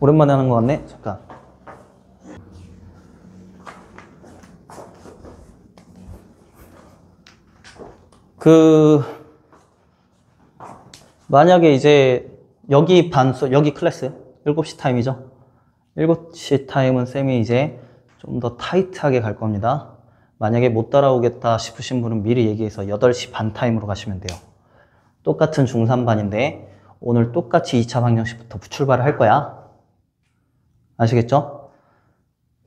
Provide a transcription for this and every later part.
오랜만에 하는 것 같네. 잠깐. 만약에 이제 여기 여기 클래스 7시 타임이죠. 7시 타임은 쌤이 이제 좀 더 타이트하게 갈 겁니다. 만약에 못 따라오겠다 싶으신 분은 미리 얘기해서 8시 반 타임으로 가시면 돼요. 똑같은 중3반인데 오늘 똑같이 2차 방정식부터 출발을 할 거야. 아시겠죠?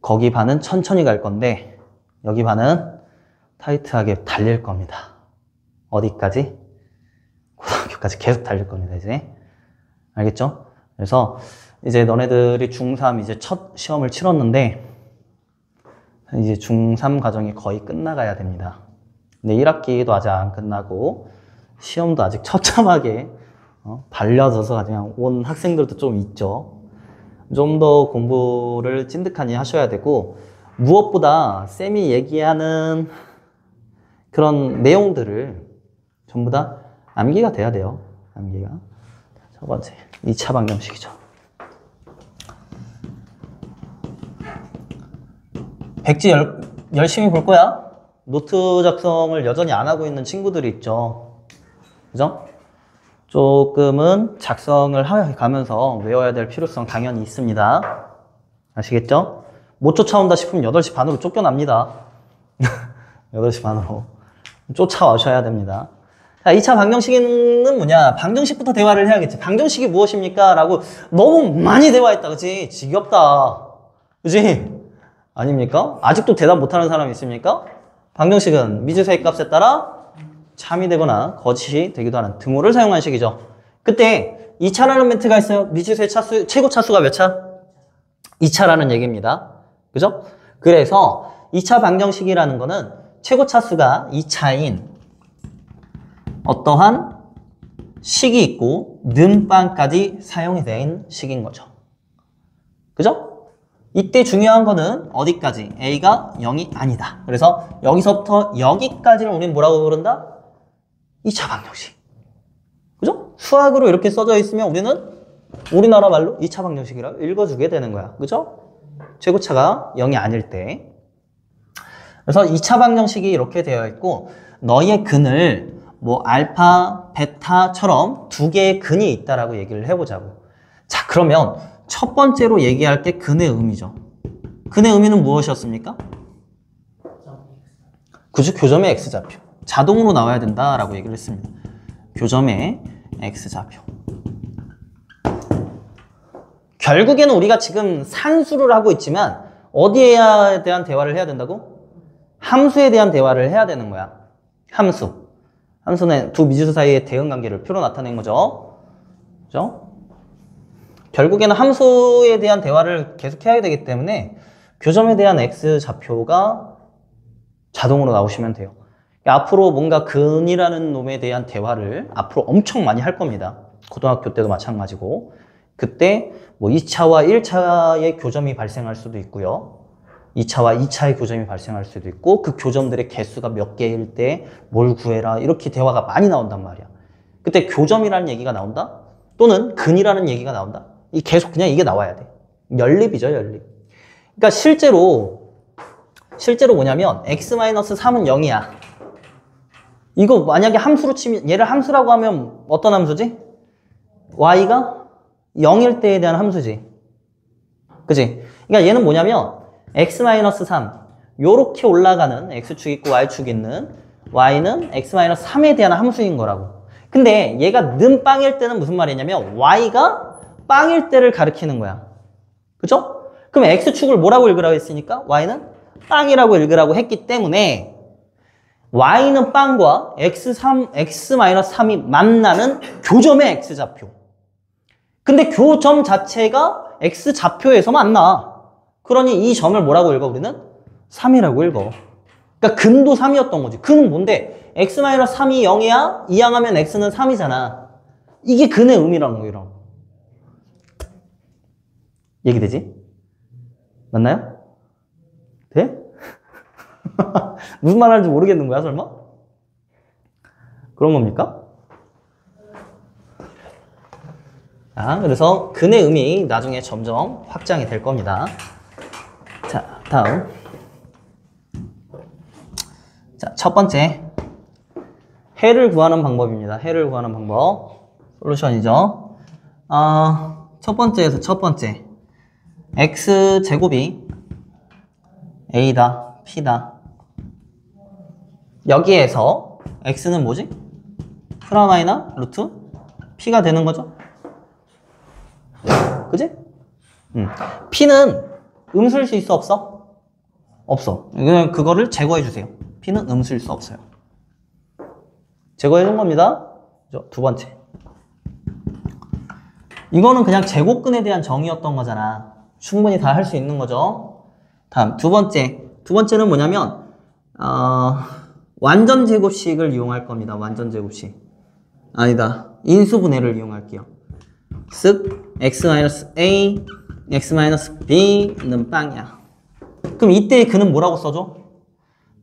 거기 반은 천천히 갈 건데 여기 반은 타이트하게 달릴 겁니다. 어디까지? 고등학교까지 계속 달릴 겁니다, 이제. 알겠죠? 그래서 이제 너네들이 중3 이제 첫 시험을 치렀는데 이제 중3 과정이 거의 끝나가야 됩니다. 근데 1학기도 아직 안 끝나고 시험도 아직 처참하게 발려져서 그냥 온 학생들도 좀 있죠. 좀 더 공부를 찐득하니 하셔야 되고 무엇보다 쌤이 얘기하는 그런 내용들을 전부 다 암기가 돼야 돼요. 암기가. 첫 번째, 2차 방정식이죠. 백지 열심히 볼 거야. 노트 작성을 여전히 안 하고 있는 친구들이 있죠. 그죠? 조금은 작성을 가면서 외워야 될 필요성 당연히 있습니다. 아시겠죠? 못 쫓아온다 싶으면 8시 반으로 쫓겨납니다. 8시 반으로. 쫓아와셔야 됩니다. 자, 2차 방정식은 뭐냐? 방정식부터 대화를 해야겠지. 방정식이 무엇입니까? 라고 너무 많이 대화했다. 그치? 지겹다. 그치? 아닙니까? 아직도 대답 못하는 사람이 있습니까? 방정식은 미지수의 값에 따라 참이 되거나 거짓이 되기도 하는 등호를 사용한 식이죠. 그때 2차라는 멘트가 있어요. 미지수의 최고 차수가 몇 차? 2차라는 얘기입니다. 그죠? 그래서 2차 방정식이라는 거는 최고 차수가 2차인 어떠한 식이 있고 는빵까지 사용이 된 식인 거죠. 그죠? 이때 중요한 거는 어디까지? A가 0이 아니다. 그래서 여기서부터 여기까지를 우리는 뭐라고 부른다? 2차 방정식. 그죠? 수학으로 이렇게 써져 있으면 우리는 우리나라 말로 2차 방정식이라고 읽어주게 되는 거야. 그죠? 최고차가 0이 아닐 때. 그래서 2차 방정식이 이렇게 되어 있고 너의 근을 뭐 알파, 베타처럼 두 개의 근이 있다라고 얘기를 해보자고. 자, 그러면 첫 번째로 얘기할 게 근의 의미죠. 근의 의미는 무엇이었습니까? 그죠? 교점의 X좌표. 자동으로 나와야 된다라고 얘기를 했습니다. 교점의 X좌표. 결국에는 우리가 지금 산수를 하고 있지만 어디에 대한 대화를 해야 된다고? 함수에 대한 대화를 해야 되는 거야. 함수. 함수는 두 미지수 사이의 대응관계를 표로 나타낸 거죠. 그죠? 결국에는 함수에 대한 대화를 계속 해야 되기 때문에 교점에 대한 X좌표가 자동으로 나오시면 돼요. 앞으로 뭔가 근이라는 놈에 대한 대화를 앞으로 엄청 많이 할 겁니다. 고등학교 때도 마찬가지고. 그때 뭐 2차와 1차의 교점이 발생할 수도 있고요. 2차와 2차의 교점이 발생할 수도 있고 그 교점들의 개수가 몇 개일 때 뭘 구해라 이렇게 대화가 많이 나온단 말이야. 그때 교점이라는 얘기가 나온다? 또는 근이라는 얘기가 나온다? 계속 그냥 이게 나와야 돼. 연립이죠, 연립. 그러니까 실제로 뭐냐면 x-3은 0이야. 이거 만약에 함수로 치면 얘를 함수라고 하면 어떤 함수지? y가 0일 때에 대한 함수지. 그치? 그러니까 얘는 뭐냐면 x-3 요렇게 올라가는 x축 있고 y축 있는 y는 x-3에 대한 함수인 거라고. 근데 얘가 는 빵일 때는 무슨 말이냐면 y가 빵일 때를 가리키는 거야. 그죠? 그럼 x축을 뭐라고 읽으라고 했으니까 y는 빵이라고 읽으라고 했기 때문에 y는 빵과 x-3이 만나는 교점의 x좌표. 근데 교점 자체가 x좌표에서만 안 나. 그러니 이 점을 뭐라고 읽어 우리는? 3이라고 읽어. 그러니까 근도 3이었던 거지. 근은 뭔데? x-3이 0이야? 이항하면 x는 3이잖아. 이게 근의 의미라는 거예요. 얘기되지? 맞나요? 돼? 무슨 말 하는지 모르겠는 거야, 설마? 그런 겁니까? 자, 그래서 근의 의미 나중에 점점 확장이 될 겁니다. 자, 다음. 자, 첫 번째. 해를 구하는 방법입니다. 해를 구하는 방법. 솔루션이죠. 첫 번째에서 첫 번째. x제곱이 a다, p다. 여기에서 x는 뭐지? 프라마이나 루트 p가 되는 거죠? 그지? p는 음수일 수 있어, 없어? 없어. 그냥 그거를 제거해 주세요. p는 음수일 수 없어요. 제거해 준 겁니다. 두 번째. 이거는 그냥 제곱근에 대한 정의였던 거잖아. 충분히 다 할 수 있는 거죠. 다음 두 번째. 두 번째는 뭐냐면 완전 제곱식을 이용할 겁니다. 완전 제곱식. 아니다. 인수분해를 이용할게요. 쓱 x-a, x-b는 빵이야. 그럼 이때 그는 뭐라고 써줘?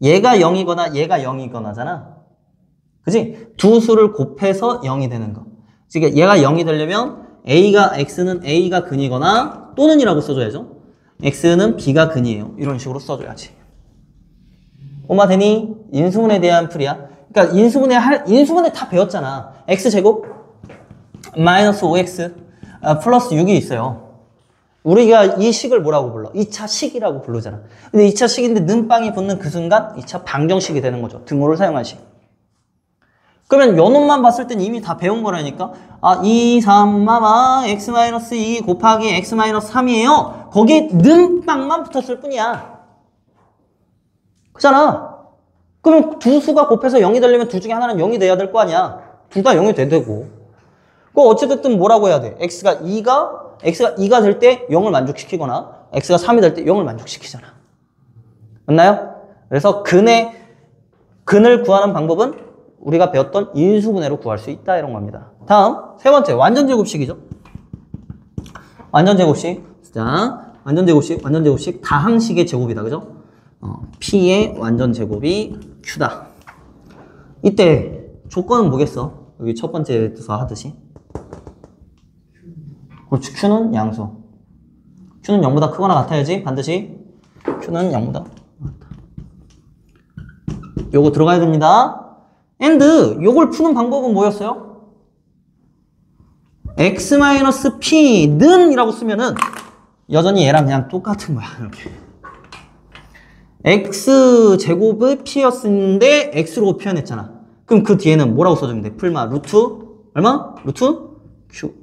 얘가 0이거나 얘가 0이거나잖아. 그지? 두 수를 곱해서 0이 되는 거. 그러니까 얘가 0이 되려면 x는 a가 근이거나 또는 이라고 써줘야죠. x는 b가 근이에요. 이런 식으로 써줘야지. 오마 되니? 인수분해에 대한 풀이야. 그러니까 인수분해 다 배웠잖아. x제곱 마이너스 5x 플러스 6이 있어요. 우리가 이 식을 뭐라고 불러? 2차 식이라고 부르잖아. 근데 2차 식인데 는빵이 붙는 그 순간 2차 방정식이 되는 거죠. 등호를 사용한 식. 그러면 요 놈만 봤을 땐 이미 다 배운 거라니까. 2, 3, x-2 곱하기 x-3이에요. 거기에 는빵만 붙었을 뿐이야. 그잖아. 그럼 두 수가 곱해서 0이 되려면 둘 중에 하나는 0이 돼야 될 거 아니야. 둘 다 0이 돼야 되고. 그 어찌됐든 뭐라고 해야 돼? x가 2가 될 때 0을 만족시키거나 x가 3이 될 때 0을 만족시키잖아. 맞나요? 그래서 근을 구하는 방법은 우리가 배웠던 인수분해로 구할 수 있다 이런 겁니다. 다음 세 번째 완전제곱식이죠. 완전제곱식. 자, 완전제곱식 다항식의 제곱이다. 그죠? P의 완전제곱이 Q다. 이때 조건은 뭐겠어? 여기 첫 번째에서 하듯이. 그렇지. Q는 양수. Q는 0보다 크거나 같아야지. 반드시 Q는 0보다 같다. 요거 들어가야 됩니다. and 요걸 푸는 방법은 뭐였어요? x-p는 이라고 쓰면은 여전히 얘랑 그냥 똑같은 거야. 이렇게. x제곱의 p였는데 x로 표현했잖아. 그럼 그 뒤에는 뭐라고 써주면 돼? 풀마 루트 얼마? 루트 q.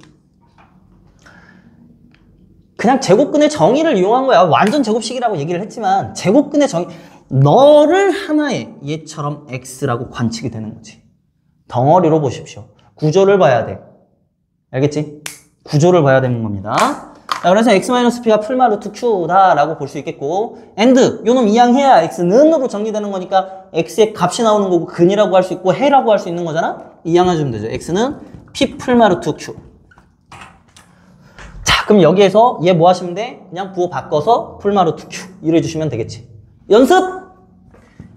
그냥 제곱근의 정의를 이용한 거야. 완전 제곱식이라고 얘기를 했지만 제곱근의 정의, 너를 하나의 얘처럼 x라고 관측이 되는 거지. 덩어리로 보십시오. 구조를 봐야 돼. 알겠지? 구조를 봐야 되는 겁니다. 자, 그래서 x-p가 풀마 루트 q다 라고 볼 수 있겠고, and 요놈 이항해야 x는으로 정리되는 거니까 x의 값이 나오는 거고 근이라고 할 수 있고 해라고 할 수 있는 거잖아. 이항해주면 되죠. x는 p 풀마 루트 q. 자, 그럼 여기에서 얘 뭐 하시면 돼? 그냥 부호 바꿔서 풀마 루트 q 이래 주시면 되겠지. 연습!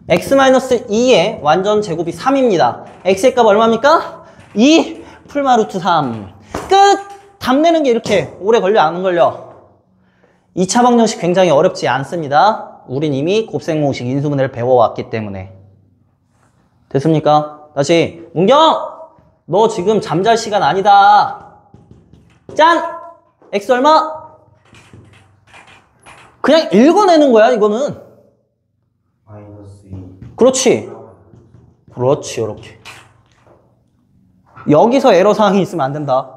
x-2의 완전 제곱이 3입니다. x의 값 얼마입니까? 2 풀마 루트 3. 끝! 답 내는 게 이렇게 오래 걸려, 안 걸려? 2차 방정식 굉장히 어렵지 않습니다. 우린 이미 곱셈공식 인수분해를 배워왔기 때문에. 됐습니까? 다시. 문경! 너 지금 잠잘 시간 아니다. 짠! x 얼마? 그냥 읽어내는 거야, 이거는. 마이너스 2. 그렇지. 그렇지, 이렇게. 여기서 에러사항이 있으면 안 된다.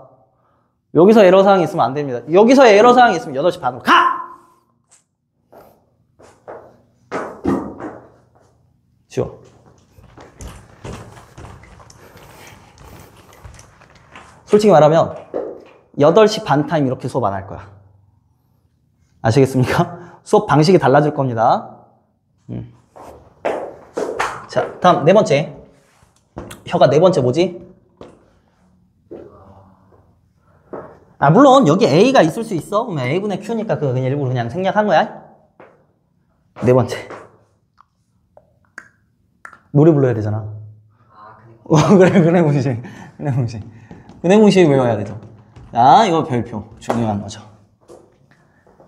여기서 에러사항이 있으면 안 됩니다. 여기서 에러사항이 있으면 8시 반으로 가! 지워. 솔직히 말하면 8시 반 타임 이렇게 수업 안 할 거야. 아시겠습니까? 수업 방식이 달라질 겁니다. 자, 다음 네 번째. 혀가 네 번째 뭐지? 물론 여기 A가 있을 수 있어. 그러면 A분의 Q니까 그거 그냥 일부러 그냥 생략한 거야. 네 번째. 노래 불러야 되잖아. 그래, 은행공식. 은행공식 외워야 되죠. 자, 이거 별표. 중요한 거죠.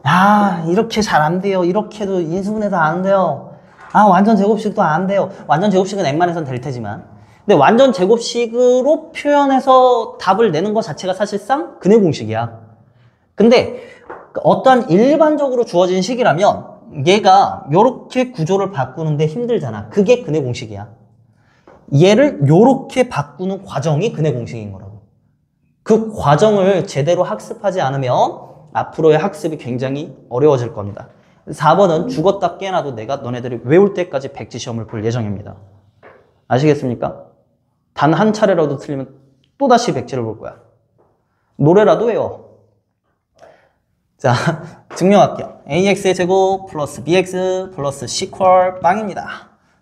야, 이렇게 잘 안 돼요. 이렇게도 인수분해도 안 돼요. 아, 완전 제곱식도 안 돼요. 완전 제곱식은 엑만에선 될 테지만. 근데 완전 제곱식으로 표현해서 답을 내는 것 자체가 사실상 근해 공식이야. 근데 어떠한 일반적으로 주어진 식이라면 얘가 요렇게 구조를 바꾸는데 힘들잖아. 그게 근해 공식이야. 얘를 요렇게 바꾸는 과정이 근해 공식인 거라고. 그 과정을 제대로 학습하지 않으면 앞으로의 학습이 굉장히 어려워질 겁니다. 4번은 죽었다 깨어나도 내가 너네들이 외울 때까지 백지 시험을 볼 예정입니다. 아시겠습니까? 단 한 차례라도 틀리면 또다시 백지를 볼 거야. 노래라도 외워. 자, 증명할게요. ax의 제곱 플러스 bx 플러스 c퀄 빵입니다.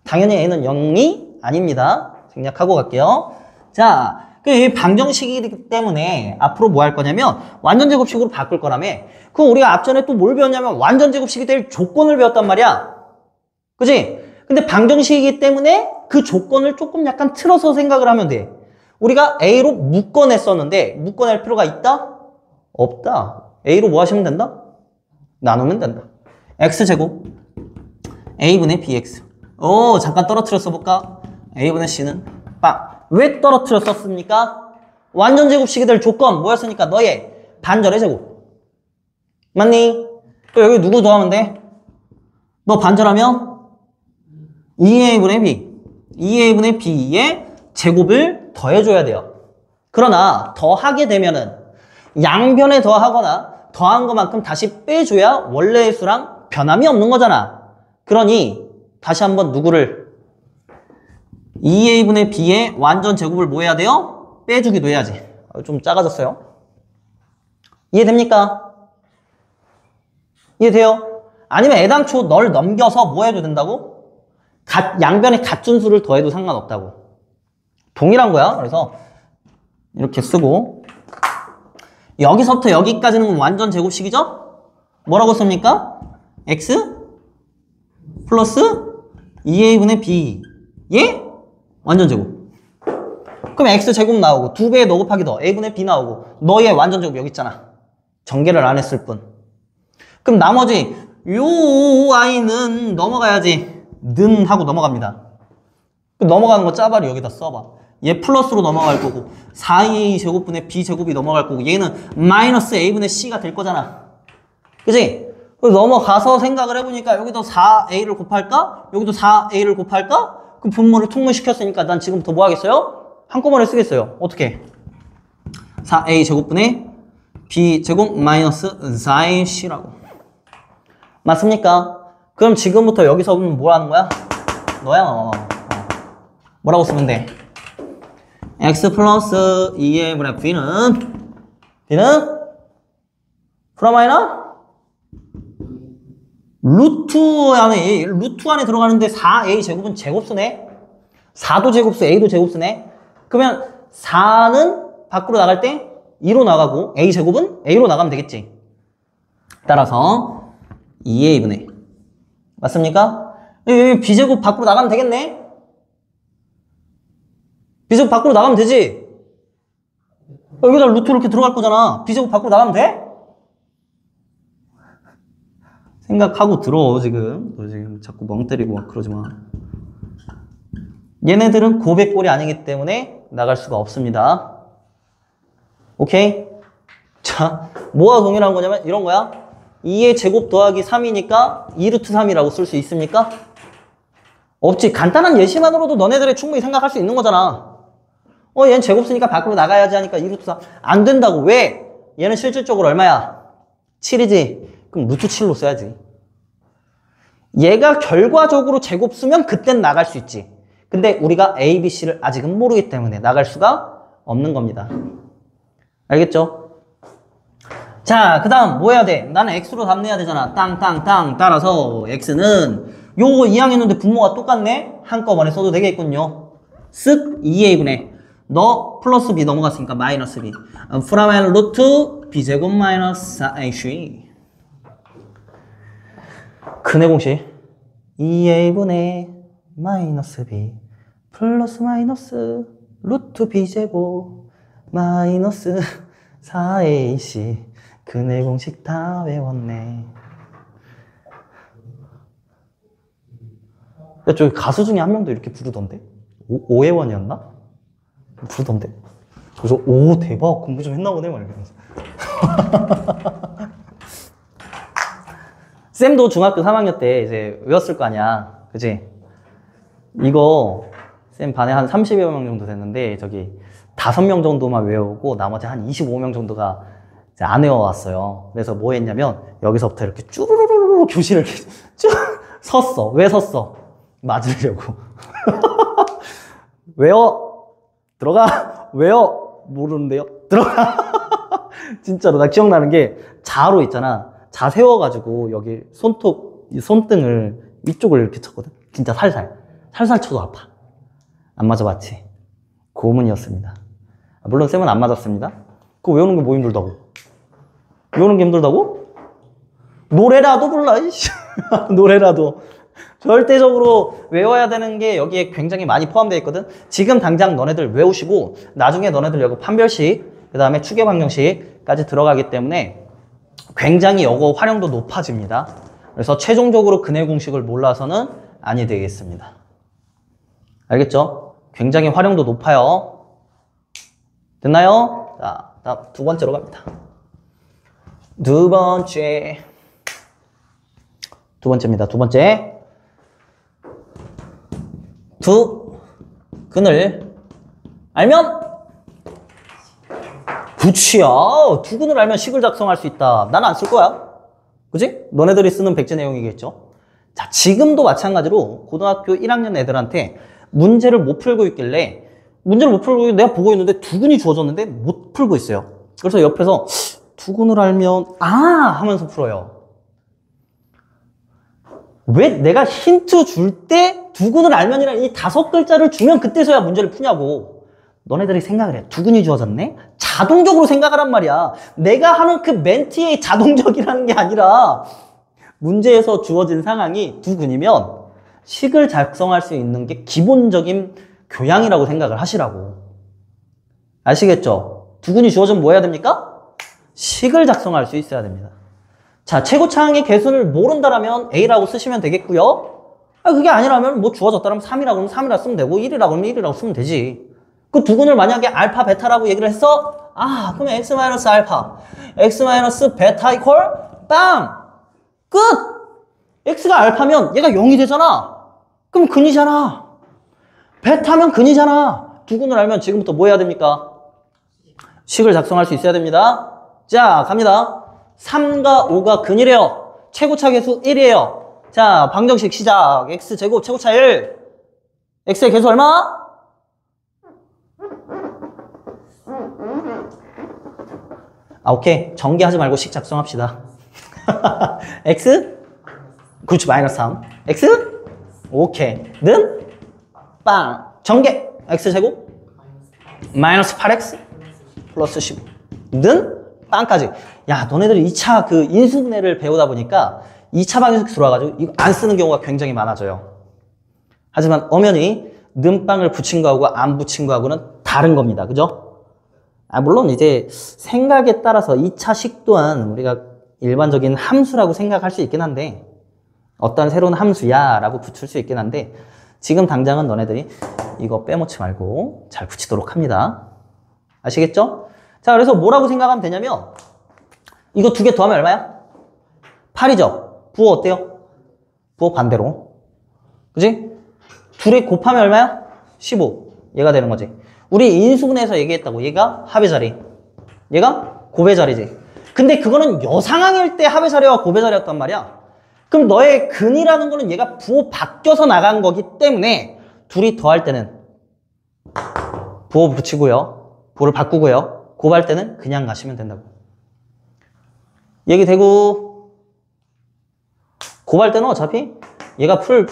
당연히 a는 0이 아닙니다. 생략하고 갈게요. 자, 이 방정식이기 때문에 앞으로 뭐 할 거냐면 완전 제곱식으로 바꿀 거라며. 그럼 우리가 앞전에 또 뭘 배웠냐면 완전 제곱식이 될 조건을 배웠단 말이야. 그치? 근데 방정식이기 때문에 그 조건을 조금 약간 틀어서 생각을 하면 돼. 우리가 a로 묶어냈었는데 묶어낼 필요가 있다? 없다. a로 뭐 하시면 된다? 나누면 된다. x제곱 a분의 bx. 오, 잠깐 떨어뜨려 써볼까? a분의 c는 빵. 왜 떨어뜨려 썼습니까? 완전 제곱식이 될 조건 뭐였으니까? 너의 반절의 제곱. 맞니? 또 여기 누구 더하면 돼? 너 반절하면 2a분의 b. 2a분의 b의 제곱을 더해줘야 돼요. 그러나 더하게 되면은 양변에 더하거나 더한 것만큼 다시 빼줘야 원래의 수랑 변함이 없는 거잖아. 그러니 다시 한번 누구를 2a분의 b의 완전 제곱을 뭐 해야 돼요? 빼주기도 해야지. 좀 작아졌어요. 이해됩니까? 이해돼요? 아니면 애당초 널 넘겨서 뭐 해도 된다고? 양변에 같은 수를 더해도 상관없다고. 동일한 거야. 그래서 이렇게 쓰고 여기서부터 여기까지는 완전 제곱식이죠? 뭐라고 씁니까? x 플러스 2a분의 b 예? 완전 제곱. 그럼 x제곱 나오고 2배의 너 곱하기 너 a분의 b 나오고 너의 완전 제곱 여기 있잖아. 전개를 안 했을 뿐. 그럼 나머지 요 i는 넘어가야지. 는 하고 넘어갑니다. 넘어가는 거 짜바리 여기다 써봐. 얘 플러스로 넘어갈 거고 4a 제곱분의 b 제곱이 넘어갈 거고 얘는 마이너스 a분의 c가 될 거잖아. 그치? 넘어가서 생각을 해보니까 여기도 4a를 곱할까? 여기도 4a를 곱할까? 그럼 분모를 통분시켰으니까 난 지금부터 뭐 하겠어요? 한꺼번에 쓰겠어요. 어떻게? 4a 제곱분의 b 제곱 마이너스 4ac라고. 맞습니까? 그럼 지금부터 여기서 뭐 하는 거야? 너야 너. 뭐라고 쓰면 돼? x 플러스 2a분의 b는 프라마이너 루트 안에 들어가는데 4a 제곱은 제곱수네. 4도 제곱수, a도 제곱수네. 그러면 4는 밖으로 나갈 때 2로 나가고 a 제곱은 a로 나가면 되겠지. 따라서 2a분의 맞습니까? b제곱 밖으로 나가면 되겠네. b제곱 밖으로 나가면 되지. 여기다 루트 이렇게 들어갈 거잖아. b제곱 밖으로 나가면 돼? 생각하고 들어 지금. 너 지금 자꾸 멍 때리고 막 그러지 마. 얘네들은 고백골이 아니기 때문에 나갈 수가 없습니다. 오케이? 자, 뭐가 동일한 거냐면 이런 거야. 2의 제곱 더하기 3이니까 2루트 3이라고 쓸 수 있습니까? 없지. 간단한 예시만으로도 너네들이 충분히 생각할 수 있는 거잖아. 얘는 제곱 쓰니까 밖으로 나가야지 하니까 2루트 3. 안 된다고. 왜? 얘는 실질적으로 얼마야? 7이지. 그럼 루트 7로 써야지. 얘가 결과적으로 제곱 쓰면 그땐 나갈 수 있지. 근데 우리가 A, B, C를 아직은 모르기 때문에 나갈 수가 없는 겁니다. 알겠죠? 자, 그 다음 뭐 해야 돼? 나는 X로 답 내야 되잖아. 땅땅땅. 따라서 X는 요거 2항 했는데 분모가 똑같네? 한꺼번에 써도 되겠군요. 쓱 2a분의 너 플러스 b 넘어갔으니까 마이너스 b. 프라마이너 루트 b제곱 마이너스 4ac. 근해 공식 2a분의 마이너스 b 플러스 마이너스 루트 b제곱 마이너스 4AC 그네 공식 다 외웠네. 야, 저기 가수 중에 한 명도 이렇게 부르던데? 오해원이었나? 부르던데? 그래서 오 대박 공부 좀 했나 보네 막 이러면서. 쌤도 중학교 3학년 때 이제 외웠을 거 아니야, 그지? 이거 쌤 반에 한 30여 명 정도 됐는데 저기 5명 정도만 외우고 나머지 한 25명 정도가 이제 안 외워왔어요. 그래서 뭐 했냐면 여기서부터 이렇게 쭈루루루 교실을 이렇게 쭉 섰어. 왜 섰어? 맞으려고. 외워 들어가. 외워 모르는데요. 들어가. 진짜로 나 기억나는 게 자로 있잖아. 자 세워가지고 여기 손등을 위쪽을 이렇게 쳤거든. 진짜 살살 쳐도 아파. 안 맞아봤지? 고문이었습니다. 물론 쌤은 안 맞았습니다. 그거 외우는 게 뭐 힘들다고? 외우는 게 힘들다고? 노래라도 불러. 노래라도. 절대적으로 외워야 되는 게 여기에 굉장히 많이 포함되어 있거든. 지금 당장 너네들 외우시고 나중에 너네들 여기 판별식 그 다음에 추계 방정식까지 들어가기 때문에 굉장히 이거 활용도 높아집니다. 그래서 최종적으로 근해 공식을 몰라서는 아니 되겠습니다. 알겠죠? 굉장히 활용도 높아요. 됐나요? 자, 다음 두 번째로 갑니다. 두 번째입니다. 두 번째. 두 근을 알면 그치야. 두 근을 알면 식을 작성할 수 있다. 난 안 쓸 거야. 그지? 너네들이 쓰는 백제 내용이겠죠? 자, 지금도 마찬가지로 고등학교 1학년 애들한테 문제를 못 풀고 있길래 내가 보고 있는데 두 근이 주어졌는데 못 풀고 있어요. 그래서 옆에서 두 근을 알면 하면서 풀어요. 왜 내가 힌트 줄 때 두 근을 알면이라는 이 5글자를 주면 그때서야 문제를 푸냐고. 너네들이 생각을 해. 두 근이 주어졌네? 자동적으로 생각하란 말이야. 내가 하는 그 멘트의 자동적이라는 게 아니라 문제에서 주어진 상황이 두 근이면 식을 작성할 수 있는 게 기본적인 교양이라고 생각을 하시라고. 아시겠죠? 두 근이 주어지면 뭐 해야 됩니까? 식을 작성할 수 있어야 됩니다. 자, 최고차항의 개수를 모른다라면 A라고 쓰시면 되겠고요. 그게 아니라면 뭐 주어졌다면 3이라고 하면 3이라 쓰면 되고 1이라고 하면 1이라고 쓰면 되지. 그 두 근을 만약에 알파, 베타라고 얘기를 했어? 그러면 x 마이너스 알파, x 마이너스 베타 이퀄 빵! 끝! x가 알파면 얘가 0이 되잖아. 그럼 근이잖아. 베타면 근이잖아. 두 근을 알면 지금부터 뭐 해야 됩니까? 식을 작성할 수 있어야 됩니다. 자, 갑니다. 3과 5가 근이래요. 최고차 계수 1이에요. 자, 방정식 시작. x제곱 최고차 1. x의 계수 얼마? 오케이. 전개하지 말고 식 작성합시다. x? 그렇지, 마이너스 3. x? 오케이. 는? 빵. 전개. x제곱? 마이너스 8x? 플러스 15. 는? 빵까지. 야, 너네들이 2차 그 인수분해를 배우다 보니까 2차 방정식 들어와가지고 이거 안 쓰는 경우가 굉장히 많아져요. 하지만 엄연히 는빵을 붙인 거하고 안 붙인 거하고는 다른 겁니다. 그죠? 물론 이제 생각에 따라서 2차식 또한 우리가 일반적인 함수라고 생각할 수 있긴 한데 어떤 새로운 함수야 라고 붙일 수 있긴 한데 지금 당장은 너네들이 이거 빼먹지 말고 잘 붙이도록 합니다. 아시겠죠? 자, 그래서 뭐라고 생각하면 되냐면 이거 두 개 더하면 얼마야? 8이죠? 부호 어때요? 부호 반대로. 그지? 둘이 곱하면 얼마야? 15. 얘가 되는 거지. 우리 인수분해에서 얘기했다고. 얘가 합의 자리. 얘가 곱의 자리지. 근데 그거는 여상항일 때 합의 자리와 곱의 자리였단 말이야. 그럼 너의 근이라는 거는 얘가 부호 바뀌어서 나간 거기 때문에 둘이 더할 때는 부호 붙이고요. 부호를 바꾸고요. 곱할 때는 그냥 가시면 된다고. 얘기되고 곱할 때는 어차피 얘가 둘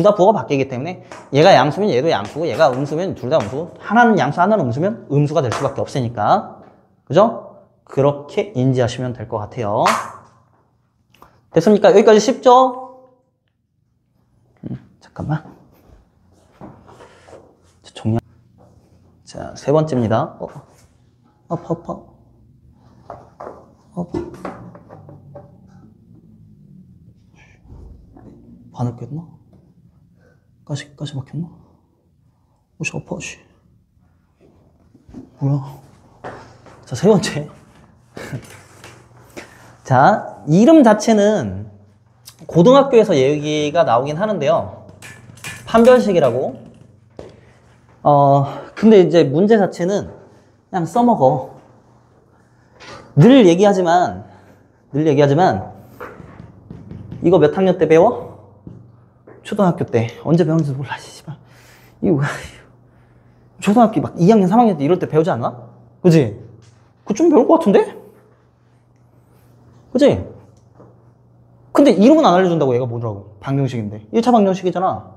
다 부호가 바뀌기 때문에 얘가 양수면 얘도 양수고 얘가 음수면 둘 다 음수고 하나는 양수 하나는 음수면 음수가 될 수밖에 없으니까. 그죠? 그렇게 인지하시면 될 것 같아요. 됐습니까? 여기까지 쉽죠? 잠깐만. 정리. 자, 세 번째입니다. 반했겠나? 가시 막혔나? 오씨 아파 씨. 뭐야? 자, 세 번째. 자, 이름 자체는 고등학교에서 얘기가 나오긴 하는데요. 판별식이라고. 근데 이제 문제 자체는 그냥 써먹어. 늘 얘기하지만 이거 몇 학년 때 배워? 초등학교 때. 언제 배웠는지 몰라, 씨발. 이거 뭐야. 초등학교 막 2학년, 3학년 때 이럴 때 배우지 않나? 그지? 그거 좀 배울 것 같은데? 그지? 근데 이름은 안 알려준다고. 얘가 뭐더라고? 방정식인데 1차 방정식이잖아.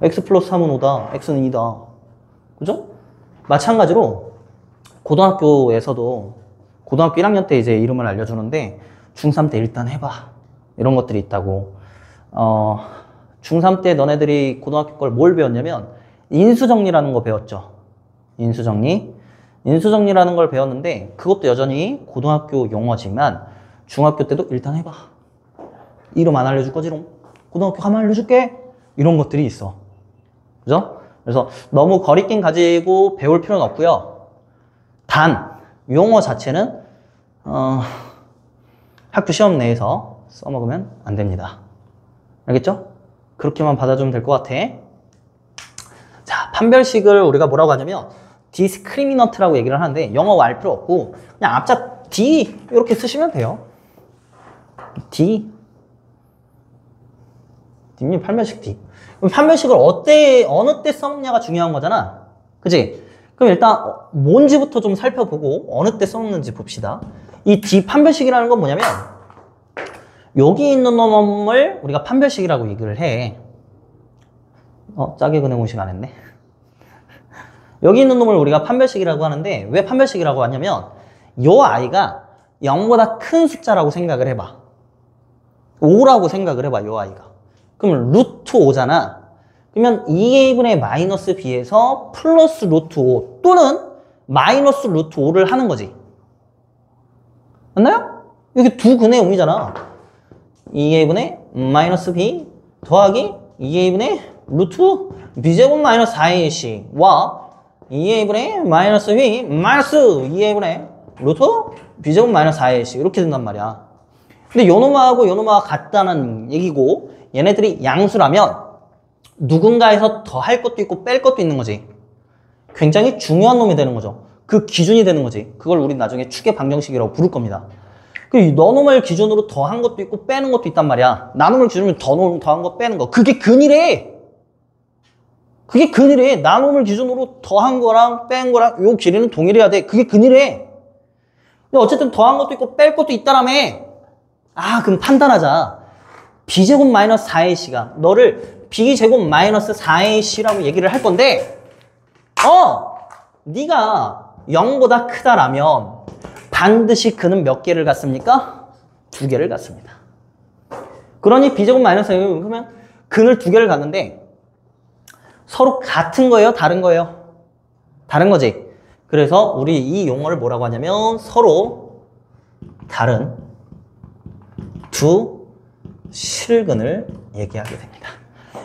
x 플러스 3은 5다, x는 2다. 그죠? 마찬가지로 고등학교에서도 고등학교 1학년 때 이제 이름을 알려주는데 중3 때 일단 해봐. 이런 것들이 있다고. 중3 때 너네들이 고등학교 걸 뭘 배웠냐면 인수정리라는 거 배웠죠. 인수정리라는 걸 배웠는데 그것도 여전히 고등학교 용어지만 중학교 때도 일단 해봐. 이름 안 알려줄 거지롱. 고등학교 가면 알려줄게. 이런 것들이 있어. 그죠? 그래서 너무 거리낌 가지고 배울 필요는 없고요. 단 용어 자체는 학교 시험 내에서 써먹으면 안 됩니다. 알겠죠? 그렇게만 받아주면 될 것 같아. 자, 판별식을 우리가 뭐라고 하냐면 디스크리미넌트라고 얘기를 하는데 영어 알 필요 없고 그냥 앞자 D 이렇게 쓰시면 돼요. D면 판별식 D. 그럼 판별식을 어느 때 써먹냐가 중요한 거잖아. 그치? 그럼 일단 뭔지부터 좀 살펴보고 어느 때 써먹는지 봅시다. 이 D 판별식이라는 건 뭐냐면 여기 있는 놈을 우리가 판별식이라고 얘기를 해. 짜게 그네 공식 안 했네. 여기 있는 놈을 우리가 판별식이라고 하는데 왜 판별식이라고 하냐면 요 아이가 0보다 큰 숫자라고 생각을 해봐. 5라고 생각을 해봐. 요 아이가. 그러면 루트 5잖아. 그러면 2a분의 마이너스 b에서 플러스 루트 5 또는 마이너스 루트 5를 하는 거지. 맞나요? 여기 두 근의 용이잖아. 2a분의 마이너스 b 더하기 2a분의 루트 b제곱 마이너스 4ac와 2a분의 마이너스 b 마이너스 2a분의 루트 b제곱 마이너스 4ac 이렇게 된단 말이야. 근데 요놈하고 요놈하고 같다는 얘기고 얘네들이 양수라면 누군가에서 더 할 것도 있고 뺄 것도 있는 거지. 굉장히 중요한 놈이 되는 거죠. 그 기준이 되는 거지. 그걸 우리 나중에 축의 방정식이라고 부를 겁니다. 그 너놈을 기준으로 더 한 것도 있고 빼는 것도 있단 말이야. 나놈을 기준으로 더 한 거 빼는 거. 그게 근이래. 그게 근이래. 나놈을 기준으로 더 한 거랑 뺀 거랑 요 길이는 동일해야 돼. 그게 근이래. 근데 어쨌든 더 한 것도 있고 뺄 것도 있다라며. 그럼 판단하자. b제곱 마이너스 4ac가 너를 b제곱 마이너스 4ac라고 얘기를 할 건데 네가 0보다 크다라면 반드시 그는 몇 개를 갖습니까? 2개를 갖습니다. 그러니 b제곱 마이너스 4 그러면 근을 2개를 갖는데 서로 같은 거예요? 다른 거예요? 다른 거지. 그래서 우리 이 용어를 뭐라고 하냐면 서로 다른 두 실근을 얘기하게 됩니다.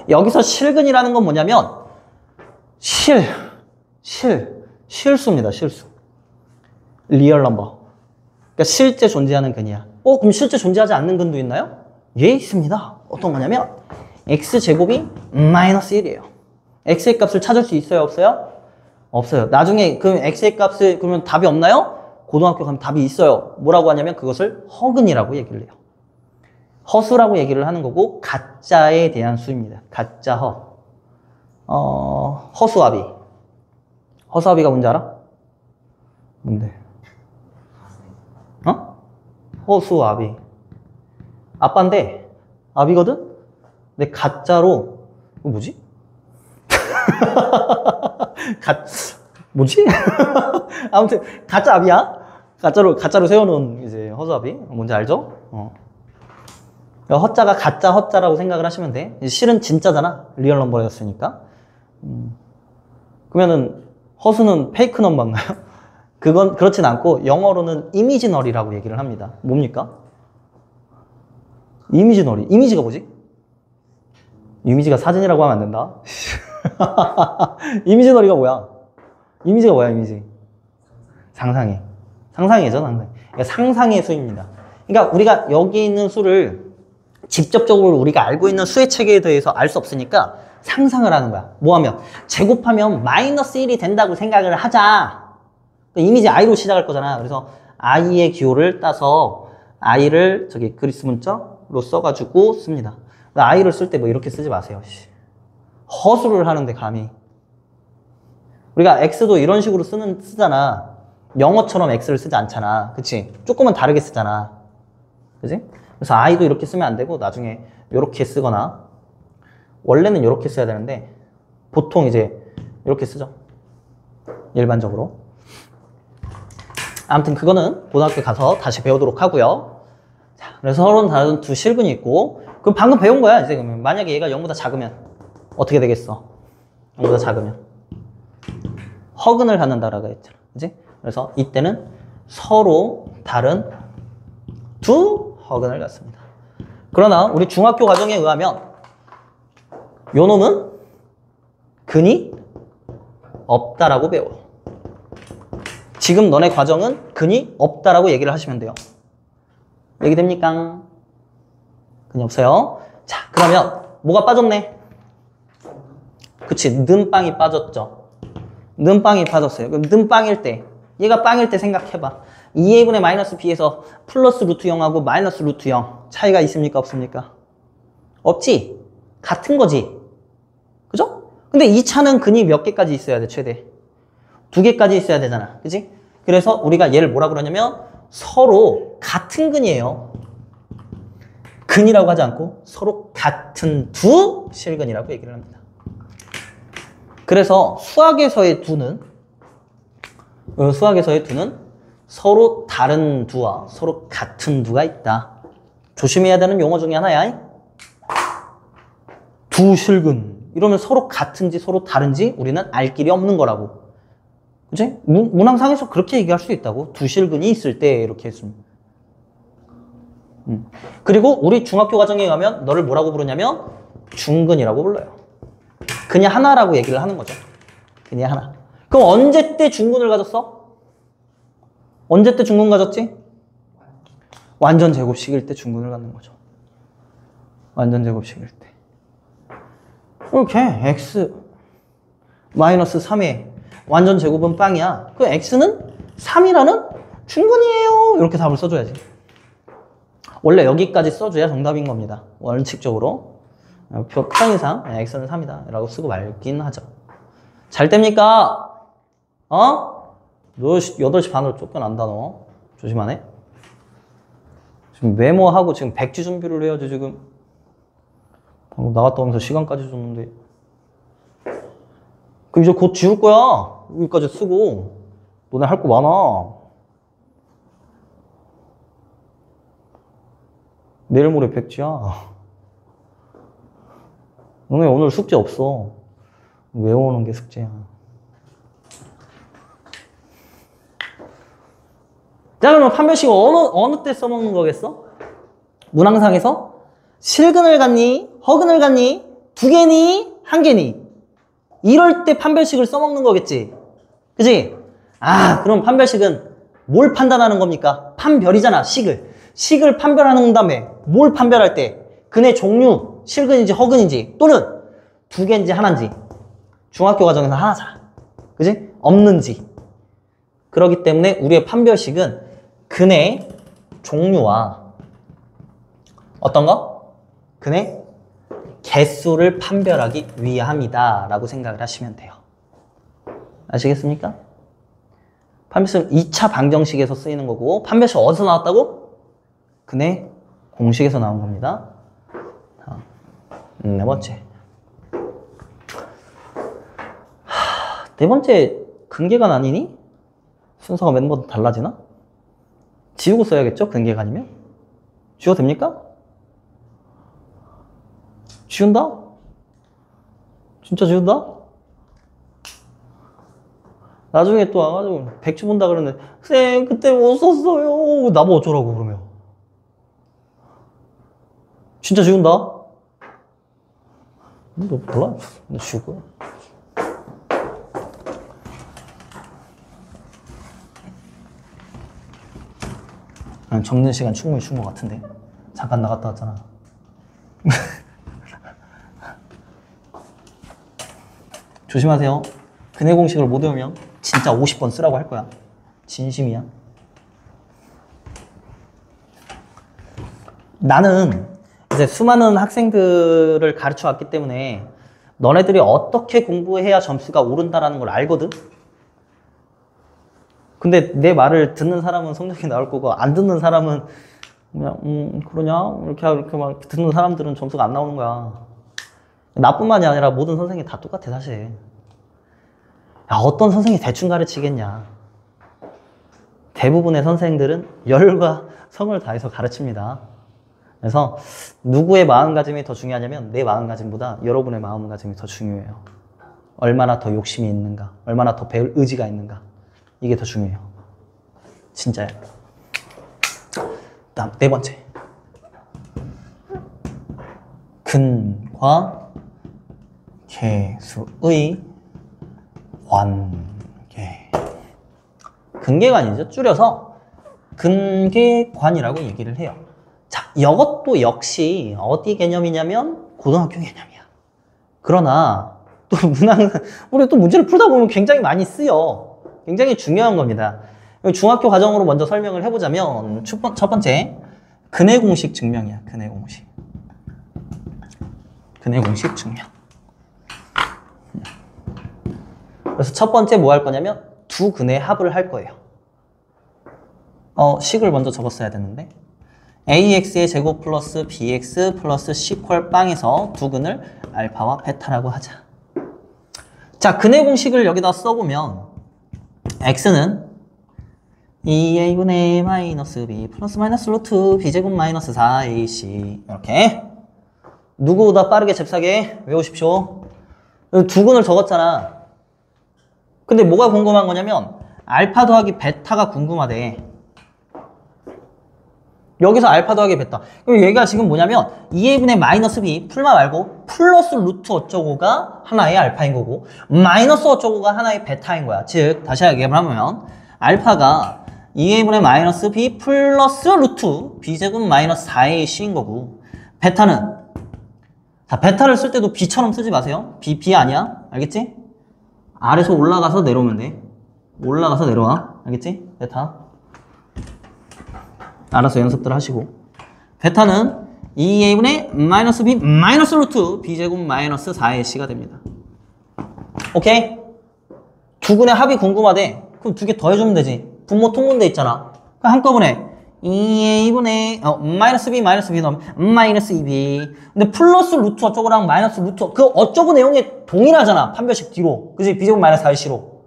여기서 실근이라는 건 뭐냐면 실수입니다. 실수. 리얼 넘버. 그러니까 실제 존재하는 근이야. 그럼 실제 존재하지 않는 근도 있나요? 예, 있습니다. 어떤 거냐면 x제곱이 마이너스 1이에요. x의 값을 찾을 수 있어요? 없어요? 없어요. 나중에 그 x의 값을 그러면 답이 없나요? 고등학교 가면 답이 있어요. 뭐라고 하냐면 그것을 허근이라고 얘기를 해요. 허수라고 얘기를 하는 거고 가짜에 대한 수입니다. 가짜 허수아비. 허수아비가 뭔지 알아? 뭔데? 허수아비. 아빠인데 아비거든? 근데 가짜로 이거 뭐지? 뭐지? 아무튼 가짜 아비야. 가짜로 세워놓은 이제 허수아비. 뭔지 알죠? 허자가 가짜 허자라고 생각을 하시면 돼. 실은 진짜잖아. 리얼 넘버였으니까. 그러면은 허수는 페이크 넘버인가요? 그건 그렇진 않고 영어로는 이미지너리라고 얘기를 합니다. 뭡니까? 이미지너리. 이미지가 뭐지? 이미지가 사진이라고 하면 안 된다. 이미지너리가 뭐야? 이미지가 뭐야, 이미지? 상상해. 상상이죠, 상상. 그러니까 상상의 수입니다. 그러니까 우리가 여기 있는 수를 직접적으로 우리가 알고 있는 수의 체계에 대해서 알 수 없으니까 상상을 하는 거야. 뭐 하면? 제곱하면 마이너스 1이 된다고 생각을 하자. 이미지 i로 시작할 거잖아. 그래서 i의 기호를 따서 i를 저기 그리스 문자로 써가지고 씁니다. i를 쓸 때 뭐 이렇게 쓰지 마세요. 허술을 하는데 감히. 우리가 x도 이런 식으로 쓰잖아. 영어처럼 x를 쓰지 않잖아. 그치? 조금은 다르게 쓰잖아. 그치? 그래서 i도 이렇게 쓰면 안 되고 나중에 이렇게 쓰거나 원래는 이렇게 써야 되는데 보통 이제 이렇게 쓰죠. 일반적으로. 아무튼 그거는 고등학교 가서 다시 배우도록 하고요. 자, 그래서 서로는 다른 두 실근이 있고 그럼 방금 배운 거야. 이제 그러면 만약에 얘가 0보다 작으면 어떻게 되겠어? 0보다 작으면 허근을 갖는다라고 했잖아. 그치? 그래서 이때는 서로 다른 두 허근을 갖습니다. 그러나 우리 중학교 과정에 의하면 요 놈은 근이 없다라고 배워. 지금 너네 과정은 근이 없다라고 얘기를 하시면 돼요. 얘기됩니까? 근이 없어요. 자, 그러면 뭐가 빠졌네? 그치, 는빵이 빠졌죠. 는빵이 빠졌어요. 그럼 는빵일 때, 얘가 빵일 때 생각해봐. 2a분의 마이너스 b에서 플러스 루트 0하고 마이너스 루트 0 차이가 있습니까? 없습니까? 없지? 같은 거지. 그죠? 근데 이 차는 근이 몇 개까지 있어야 돼, 최대? 2개까지 있어야 되잖아. 그지? 그래서 우리가 얘를 뭐라 그러냐면 서로 같은 근이에요. 근이라고 하지 않고 서로 같은 두 실근이라고 얘기를 합니다. 그래서 수학에서의 두는 서로 다른 두와 서로 같은 두가 있다. 조심해야 되는 용어 중에 하나야. 두 실근. 이러면 서로 같은지 서로 다른지 우리는 알 길이 없는 거라고. 그치? 문항상에서 그렇게 얘기할 수 있다고. 두 실근이 있을 때 이렇게 했습니다. 그리고 우리 중학교 과정에 가면 너를 뭐라고 부르냐면 중근이라고 불러요. 그냥 하나라고 얘기를 하는 거죠. 그냥 하나. 그럼 언제 때 중근을 가졌어? 언제 때 중근 가졌지? 완전 제곱식일 때 중근을 갖는 거죠. 완전 제곱식일 때. 이렇게 x 마이너스 3의 완전 제곱은 빵이야. 그 x는 3이라는 중근이에요. 이렇게 답을 써줘야지. 원래 여기까지 써줘야 정답인 겁니다. 원칙적으로. 편의상 x는 3이다 라고 쓰고 말긴 하죠. 잘 됩니까? 너 8시 반으로 쫓겨난다 너. 조심하네. 지금 메모하고 지금 백지 준비를 해야지 지금. 방금 나갔다 오면서 시간까지 줬는데. 그럼 이제 곧 지울 거야. 여기까지 쓰고. 너네 할 거 많아. 내일 모레 백지야. 너네 오늘 숙제 없어. 외워오는 게 숙제야. 자, 그러면 판별식 어느 때 써먹는 거겠어? 문항상에서 실근을 갖니? 허근을 갖니? 2개니? 1개니? 이럴 때 판별식을 써먹는 거겠지? 그치? 그럼 판별식은 뭘 판단하는 겁니까? 판별이잖아, 식을. 식을 판별하는 다음에 뭘 판별할 때? 근의 종류, 실근인지 허근인지 또는 2개인지 하나인지 중학교 과정에서 하나잖아. 그치? 없는지. 그렇기 때문에 우리의 판별식은 근의 종류와 어떤 거? 근의 개수를 판별하기 위함이다 라고 생각을 하시면 돼요. 아시겠습니까? 판별식은 2차 방정식에서 쓰이는 거고 판별식 어디서 나왔다고? 근의 공식에서 나온 겁니다. 네 번째. 네 번째 근계관 아니니? 순서가 멤버도 달라지나? 지우고 써야겠죠? 근계가 아니면? 지워도 됩니까? 지운다? 진짜 지운다? 나중에 또 와가지고 백주 본다 그러는데 쌤 그때 못 썼어요. 나뭐 어쩌라고 그러면. 진짜 지운다? 너 몰라? 너 지울 거야. 난 적는 시간 충분히 준 것 같은데 잠깐 나갔다 왔잖아. 조심하세요. 근해 공식을 못 외우면 진짜 50번 쓰라고 할 거야. 진심이야. 나는 이제 수많은 학생들을 가르쳐 왔기 때문에 너네들이 어떻게 공부해야 점수가 오른다라는 걸 알거든? 근데 내 말을 듣는 사람은 성적이 나올 거고 안 듣는 사람은 그냥 그러냐? 이렇게 막 듣는 사람들은 점수가 안 나오는 거야. 나뿐만이 아니라 모든 선생님이 다 똑같아 사실. 야, 어떤 선생님이 대충 가르치겠냐. 대부분의 선생들은 열과 성을 다해서 가르칩니다. 그래서 누구의 마음가짐이 더 중요하냐면 내 마음가짐보다 여러분의 마음가짐이 더 중요해요. 얼마나 더 욕심이 있는가, 얼마나 더 배울 의지가 있는가, 이게 더 중요해요. 진짜요. 다음 네 번째, 근과 계수의 관계. 근계관이죠. 줄여서 근계관이라고 얘기를 해요. 자, 이것도 역시 어디 개념이냐면 고등학교 개념이야. 그러나 또 우리 또 문제를 풀다 보면 굉장히 많이 쓰여. 굉장히 중요한 겁니다. 중학교 과정으로 먼저 설명을 해보자면 첫 번째, 근해 공식 증명이야. 근해 공식. 근해 공식 증명. 그래서 첫 번째 뭐 할 거냐면 두 근의 합을 할 거예요. 식을 먼저 적었어야 되는데 ax의 제곱 플러스 bx 플러스 c퀄 빵에서 두 근을 알파와 베타라고 하자. 자, 근해 공식을 여기다 써보면 x는 2a분의 마이너스 b 플러스 마이너스 루트 b제곱 마이너스 4ac 이렇게 누구보다 빠르게 잽싸게 외우십시오. 두 근을 적었잖아. 근데 뭐가 궁금한 거냐면 알파 더하기 베타가 궁금하대. 여기서 알파 더하기 베타. 그럼 얘가 지금 뭐냐면 2a분의 마이너스 b 풀마 말고 플러스 루트 어쩌고가 하나의 알파인 거고 마이너스 어쩌고가 하나의 베타인 거야. 즉 다시 얘기를 하면 알파가 2a분의 마이너스 b 플러스 루트 b제곱 마이너스 4ac인 거고 베타는 자, 베타를 쓸 때도 b처럼 쓰지 마세요. b 아니야. 알겠지? 아래서 올라가서 내려오면 돼. 올라가서 내려와. 알겠지? 베타. 알아서 연습들 하시고. 베타는 2a분의 마이너스 b 마이너스 루트 b제곱 마이너스 4ac가 됩니다. 오케이? 두 근의 합이 궁금하대. 그럼 두 개 더해주면 되지. 분모 통분돼 있잖아. 그럼 한꺼번에 2a분의 마이너스 b 넣으면 마이너스 2b. 근데 플러스 루트 어쩌고랑 마이너스 루트 그 어쩌고 내용이 동일하잖아. 판별식 뒤로. 그지? b제곱 마이너스 4ac로.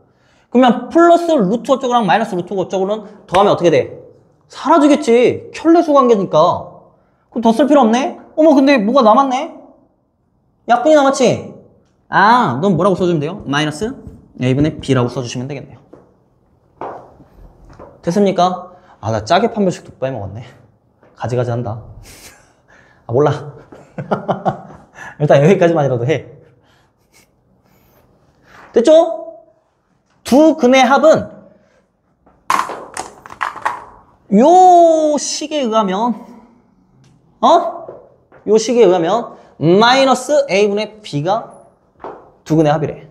그러면 플러스 루트 어쩌고랑 마이너스 루트 어쩌고는 더하면 어떻게 돼? 사라지겠지. 켤레수 관계니까. 그럼 더 쓸 필요 없네? 어머 근데 뭐가 남았네? 약분이 남았지? 아, 넌 뭐라고 써주면 돼요? 마이너스 a분의 b라고 써주시면 되겠네요. 됐습니까? 아, 나 짜게 판별식도 빼먹었네. 가지가지 한다. 아, 몰라. 일단 여기까지만이라도 해. 됐죠? 두 근의 합은 요 식에 의하면 요 식에 의하면 마이너스 a분의 b가 두 근의 합이래.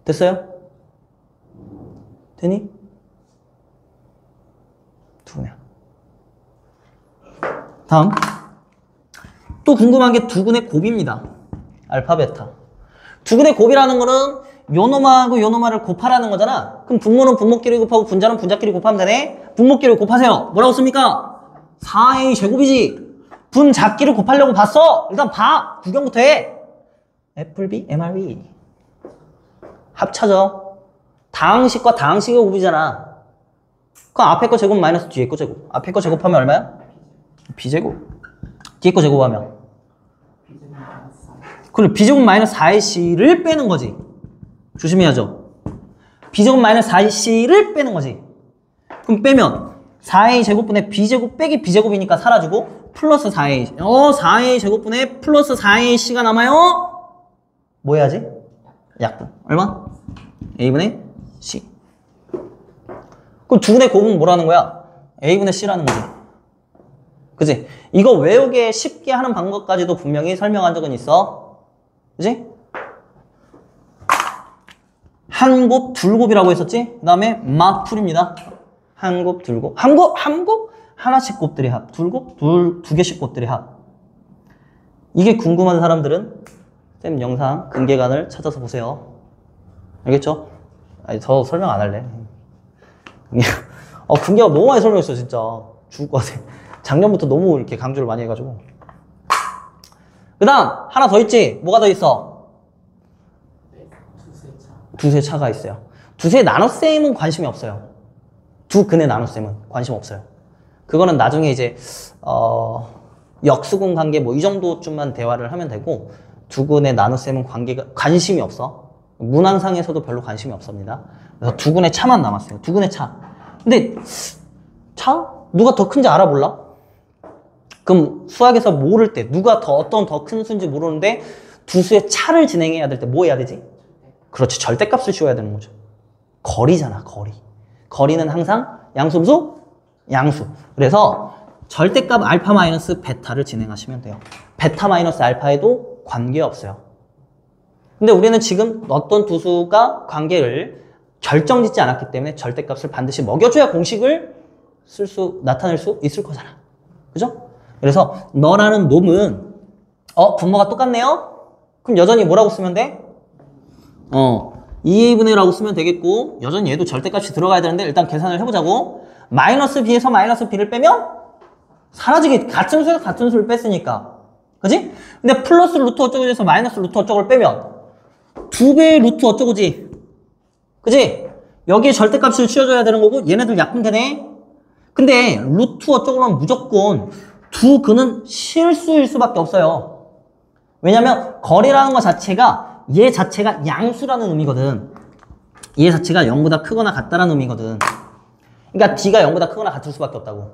됐어요? 되니? 두 근의 합. 다음 또 궁금한 게 두 근의 곱입니다. 알파 베타. 두 근의 곱이라는 거는 요 놈하고 요 놈하를 곱하라는 거잖아. 그럼 분모는 분모끼리 곱하고 분자는 분자끼리 곱하면 되네. 분모끼리 곱하세요. 뭐라고 씁니까? 4a 제곱이지. 분자끼리 곱하려고 봤어. 일단 봐. 구경부터 해. FB, MRB. 합차죠. 다항식과 다항식의 곱이잖아. 그럼 앞에 거 제곱 마이너스 뒤에 거 제곱. 앞에 거 제곱하면 얼마야? b제곱. 뒤에 거 제곱하면 그리고 b제곱 마이너스 4ac를 빼는 거지. 조심해야죠. b제곱 마이너스 4c를 빼는 거지. 그럼 빼면 4a 제곱분의 b제곱 빼기 b제곱이니까 사라지고 플러스 4a 4a 제곱분의 플러스 4ac가 남아요. 뭐 해야지? 약분. 얼마? a분의 c. 그럼 두분의 곱은 뭐라는 거야? a분의 c라는 거지. 그지? 이거 외우기 쉽게 하는 방법까지도 분명히 설명한 적은 있어. 그지? 한 곱, 둘 곱이라고 했었지? 그 다음에 막풀입니다. 한 곱, 둘 곱. 한 곱, 하나씩 곱들의 합. 둘 곱, 두 개씩 곱들의 합. 이게 궁금한 사람들은 쌤 영상 근계간을 찾아서 보세요. 알겠죠? 아니, 저 설명 안 할래. 근계가 너무 많이 설명했어, 진짜. 죽을 것 같아. 작년부터 너무 이렇게 강조를 많이 해가지고. 그 다음, 하나 더 있지? 뭐가 더 있어? 두세 차가 있어요. 두세 나눗셈은 관심이 없어요. 두 근의 나눗셈은 관심 없어요. 그거는 나중에 이제 역수근 관계 뭐 이 정도쯤만 대화를 하면 되고, 두 근의 나눗셈은 관심이 없어. 문항상에서도 별로 관심이 없습니다. 그래서 두 근의 차만 남았어요. 두 근의 차. 근데 차? 누가 더 큰지 알아볼라? 그럼 수학에서 모를 때 누가 어떤 더 큰 수인지 모르는데 두 수의 차를 진행해야 될 때 뭐 해야 되지? 그렇지, 절대값을 씌워야 되는 거죠. 거리잖아, 거리. 거리는 항상 양수음수? 양수. 그래서 절대값 알파 마이너스 베타를 진행하시면 돼요. 베타 마이너스 알파에도 관계없어요. 근데 우리는 지금 어떤 두 수가 관계를 결정짓지 않았기 때문에 절대값을 반드시 먹여줘야 공식을 나타낼 수 있을 거잖아. 그죠? 그래서 너라는 놈은 분모가 똑같네요? 그럼 여전히 뭐라고 쓰면 돼? 2a분의 라고 쓰면 되겠고, 여전히 얘도 절대값이 들어가야 되는데 일단 계산을 해보자고. 마이너스 b에서 마이너스 b를 빼면 사라지게 같은 수에서 같은 수를 뺐으니까. 그지? 근데 플러스 루트 어쩌고 해서 마이너스 루트 어쩌고를 빼면 2배의 루트 어쩌고지. 그지? 여기에 절대값을 씌워줘야 되는 거고 얘네들 약분되네. 근데 루트 어쩌고는 무조건 두 근은 실수일 수밖에 없어요. 왜냐면 거리라는 것 자체가 얘 자체가 양수라는 의미거든. 얘 자체가 0보다 크거나 같다라는 의미거든. 그러니까 D가 0보다 크거나 같을 수밖에 없다고.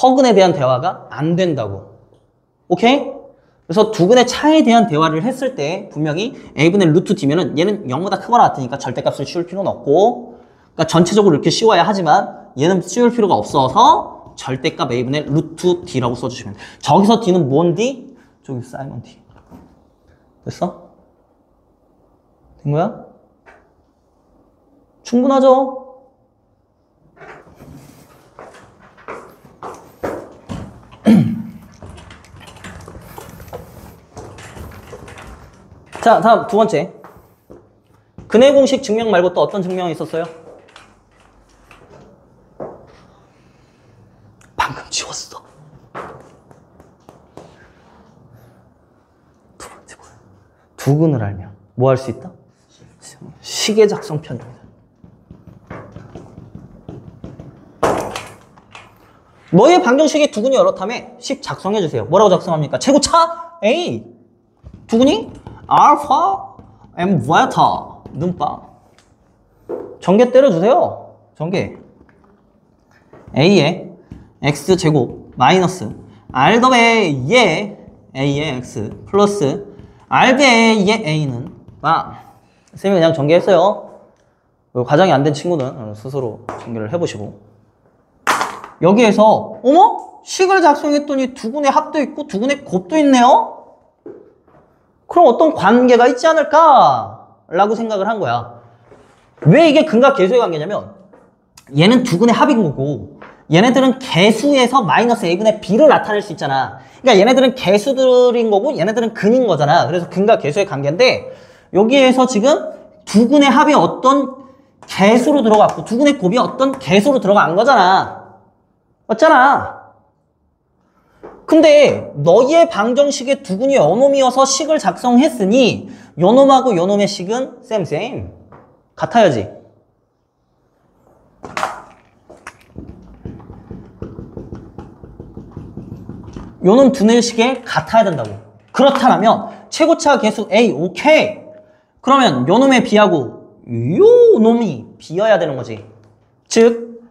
허근에 대한 대화가 안 된다고. 오케이? 그래서 두 근의 차에 대한 대화를 했을 때 분명히 A분의 루트 D면은 얘는 0보다 크거나 같으니까 절대값을 씌울 필요는 없고, 그러니까 전체적으로 이렇게 씌워야 하지만 얘는 씌울 필요가 없어서 절대값 A분의 루트 D라고 써주시면 돼요. 저기서 D는 뭔 D? 저기 사이먼 D. 됐어? 된 거야? 충분하죠? 자, 다음 두 번째. 근해 공식 증명 말고 또 어떤 증명이 있었어요? 방금 지웠어. 두 번째 뭐야? 두 근을 알면 뭐 할 수 있다? 시계 작성 편입니다. 너의 방정식의 두 근이 여러 탐에 식 작성해 주세요. 뭐라고 작성합니까? 최고차 A. 두 근이 알파 M 베타 눈빵. 전개 때려주세요. 전개. A의 X제곱 마이너스 R 더베 예 A의 X 플러스 R 더베 예 A는 빵. 쌤이 그냥 전개했어요. 과정이 안 된 친구는 스스로 전개를 해보시고. 여기에서 어머? 식을 작성했더니 두 근의 합도 있고 두 근의 곱도 있네요? 그럼 어떤 관계가 있지 않을까? 라고 생각을 한 거야. 왜 이게 근과 계수의 관계냐면 얘는 두 근의 합인 거고 얘네들은 개수에서 마이너스 a분의 b를 나타낼 수 있잖아. 그러니까 얘네들은 개수들인 거고 얘네들은 근인 거잖아. 그래서 근과 계수의 관계인데 여기에서 지금 두 근의 합이 어떤 개수로 들어갔고 두 근의 곱이 어떤 개수로 들어간 거잖아. 맞잖아. 근데 너희의 방정식의 두 근이 요놈이어서 식을 작성했으니 요놈하고 요놈의 식은 쌤 같아야지. 요놈 두 뇌의 식에 같아야 된다고. 그렇다면 최고차 개수 A 오케이. 그러면 요놈의 B하고 요 놈이 B여야 되는 거지. 즉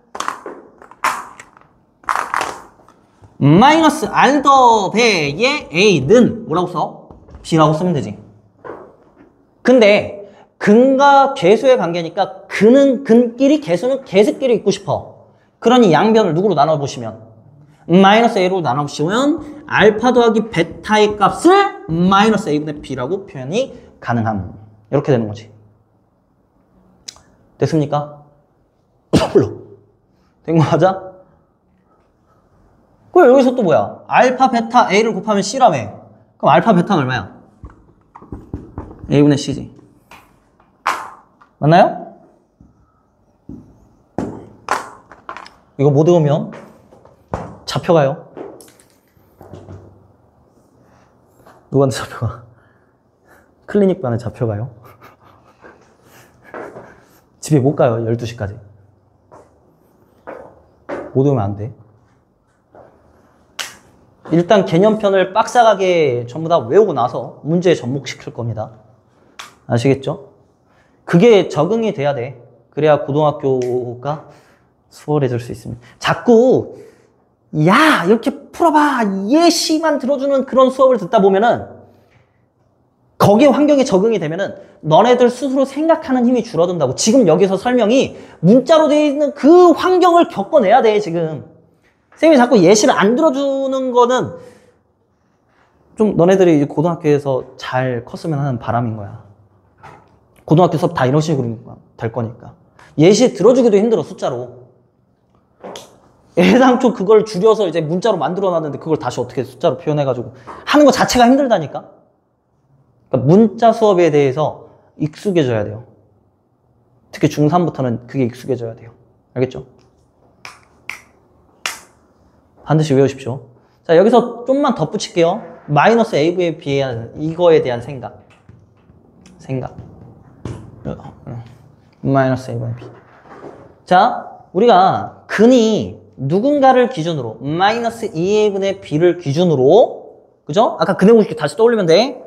마이너스 R 더배의 A는 뭐라고 써? B라고 쓰면 되지. 근데 근과 개수의 관계니까 근은 근끼리 개수는 개수끼리 있고 싶어. 그러니 양변을 누구로 나눠보시면 마이너스 A로 나눠보시면 알파 더하기 베타의 값을 마이너스 A분의 B라고 표현이 가능함. 이렇게 되는 거지. 됐습니까? 물론 된 거 맞아? 그럼 여기서 또 뭐야? 알파 베타 A를 곱하면 C라며. 그럼 알파 베타는 얼마야? A분의 C지. 맞나요? 이거 못 외우면 잡혀가요. 누구한테 잡혀가? 클리닉반에 잡혀가요. 집에 못 가요. 12시까지. 못 외우면 안 돼. 일단 개념편을 빡싸가게 전부 다 외우고 나서 문제에 접목시킬 겁니다. 아시겠죠? 그게 적응이 돼야 돼. 그래야 고등학교가 수월해질 수 있습니다. 자꾸 야 이렇게 풀어봐 예시만 들어주는 그런 수업을 듣다 보면은 거기에 환경에 적응이 되면은 너네들 스스로 생각하는 힘이 줄어든다고. 지금 여기서 설명이 문자로 되어 있는 그 환경을 겪어내야 돼. 지금 선생님이 자꾸 예시를 안 들어주는 거는 좀 너네들이 고등학교에서 잘 컸으면 하는 바람인 거야. 고등학교 수업 다 이런 식으로 될 거니까. 예시 들어주기도 힘들어, 숫자로. 애당초 그걸 줄여서 이제 문자로 만들어 놨는데 그걸 다시 어떻게 숫자로 표현해가지고 하는 거 자체가 힘들다니까? 그러니까 문자 수업에 대해서 익숙해져야 돼요. 특히 중3부터는 그게 익숙해져야 돼요. 알겠죠? 반드시 외우십시오. 자, 여기서 좀만 덧붙일게요. 마이너스 AV에 비해 이거에 대한 생각. 마이너스 A분의 B. 자, 우리가 근이 누군가를 기준으로 마이너스 2A분의 B를 기준으로 그죠? 아까 근의 공식 다시 떠올리면 돼.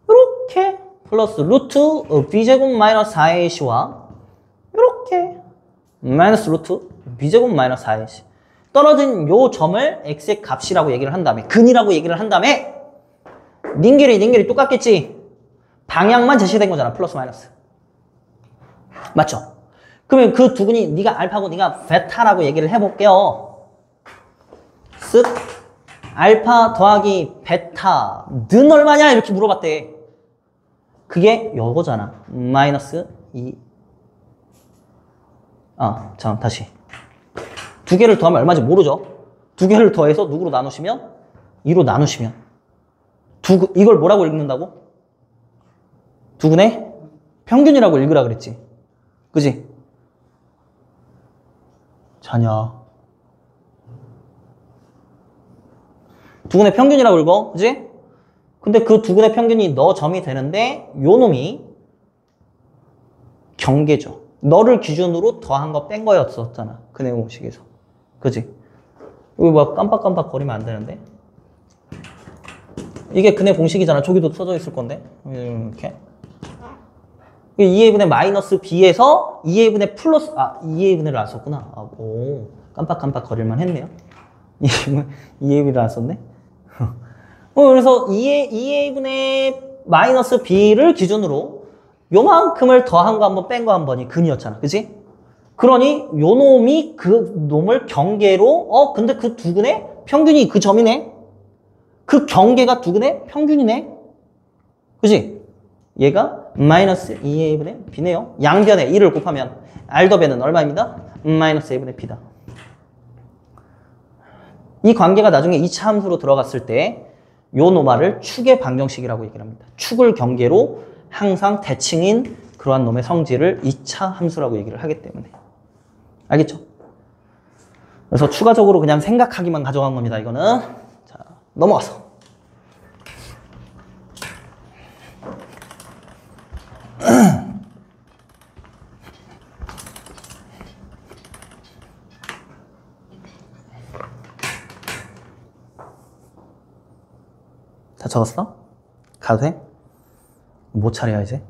이렇게 플러스 루트 B제곱 마이너스 4AC와 이렇게 마이너스 루트 B제곱 마이너스 4AC 떨어진 요 점을 X의 값이라고 얘기를 한 다음에 근이라고 얘기를 한 다음에 닌겔이 똑같겠지? 방향만 제시된 거잖아. 플러스 마이너스. 맞죠? 그러면 그 두 근이 네가 알파고 네가 베타라고 얘기를 해볼게요. 쓱 알파 더하기 베타는 얼마냐 이렇게 물어봤대. 그게 요거잖아. 마이너스 2. 잠깐 다시. 두 개를 더하면 얼마인지 모르죠? 두 개를 더해서 누구로 나누시면? 2로 나누시면. 이걸 뭐라고 읽는다고? 두 근의 평균이라고 읽으라 그랬지. 그지? 자냐. 두 근의 평균이라고 읽어. 그지? 근데 그 두 근의 평균이 너 점이 되는데 요 놈이 경계죠. 너를 기준으로 더한 거 뺀 거였었잖아. 근의 공식에서. 그지? 여기 뭐 깜빡깜빡 거리면 안 되는데. 이게 근의 공식이잖아. 저기도 써져 있을 건데. 이렇게. 2A분의 마이너스 B에서 2A분의 플러스, 2A분의를 안 썼구나. 오, 깜빡깜빡 거릴만 했네요. 2A분의를 안 썼네. 그래서 2A분의 마이너스 B를 기준으로 요만큼을 더한 거 한 번 뺀 거 한 번이 근이었잖아. 그치? 그러니 요 놈이 그 놈을 경계로, 근데 그 두 근의 평균이 그 점이네? 그 경계가 두 근의 평균이네? 그치? 얘가 마이너스 2A분의 B네요. 양변에 2를 곱하면 R 더배는 얼마입니다? 마이너스 A분의 B다. 이 관계가 나중에 2차 함수로 들어갔을 때 요 노말을 축의 방정식이라고 얘기를 합니다. 축을 경계로 항상 대칭인 그러한 놈의 성질을 2차 함수라고 얘기를 하기 때문에. 알겠죠? 그래서 추가적으로 그냥 생각하기만 가져간 겁니다. 이거는. 자, 넘어가서. 다 적었어? 가도 돼? 못 차려야 이제?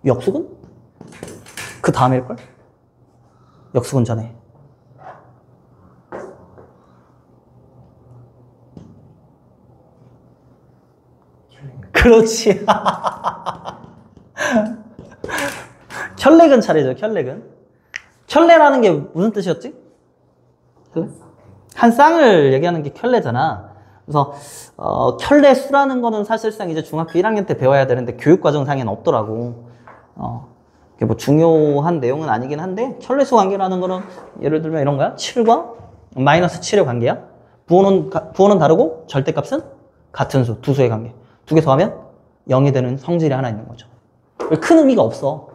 역수근? 그 다음일걸? 역수근 전에. 그렇지. 켤레근 차례죠, 켤레근. 켤레라는 게 무슨 뜻이었지? 한 쌍을 얘기하는 게 켤레잖아. 그래서 켤레수라는 거는 사실상 이제 중학교 1학년 때 배워야 되는데 교육과정상에는 없더라고. 이게 뭐 중요한 내용은 아니긴 한데 켤레수 관계라는 거는 예를 들면 이런 거야. 7과 마이너스 7의 관계야. 부호는 다르고 절대값은 같은 수, 두 수의 관계. 두 개 더하면 0이 되는 성질이 하나 있는 거죠. 큰 의미가 없어.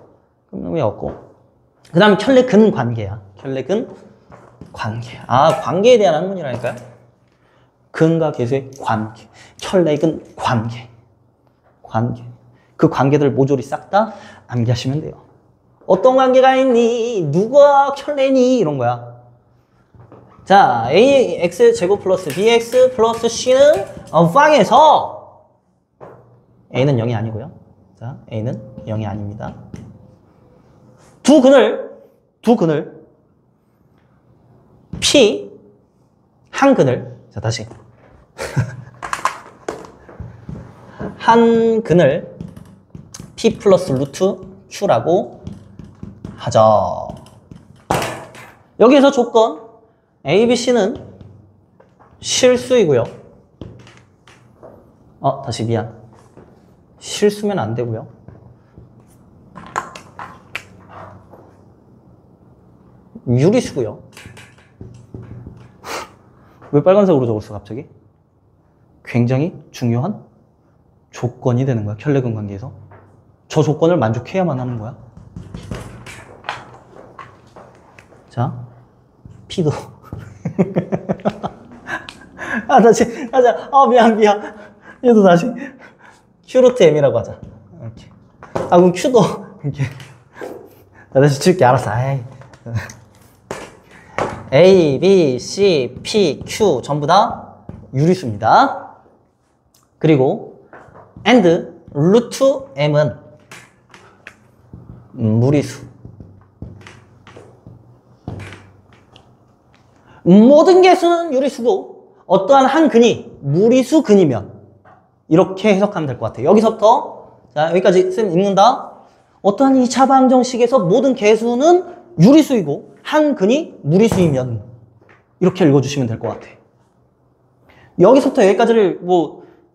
큰 의미가 없고. 그 다음에 켤레근 관계야. 켤레근 관계. 아, 관계에 대한 학문이라니까요. 근과 계수의 관계. 켤레근 관계. 관계. 그 관계들 모조리 싹 다 암기하시면 돼요. 어떤 관계가 있니? 누가 켤레니? 이런 거야. 자, ax 제곱 플러스 bx 플러스 c는 방에서 a는 0이 아니고요. 자, a는 0이 아닙니다. 두 근을 p 한 근을 자 다시 한 근을 p 플러스 루트 q라고 하죠. 여기에서 조건 a, b, c는 실수이고요. 다시 미안. 실수면 안 되고요. 유리수고요. 왜 빨간색으로 적었어 갑자기? 굉장히 중요한 조건이 되는 거야. 켤레근 관계에서. 저 조건을 만족해야만 하는 거야. 자, P도. 다시 하자. 미안. 얘도 다시. Q 루트 M이라고 하자. 이렇게. 그럼 Q도 이렇게. 다시 줄게. 알았어. A, B, C, P, Q 전부 다 유리수입니다. 그리고 and 루트 M은 무리수. 모든 개수는 유리수고 어떠한 한 근이 무리수 근이면 이렇게 해석하면 될 것 같아요. 여기서부터 자 여기까지 쌤 읽는다. 어떠한 2차 방정식에서 모든 개수는 유리수이고 한 근이 무리수이면 이렇게 읽어주시면 될 것 같아. 여기서부터 여기까지를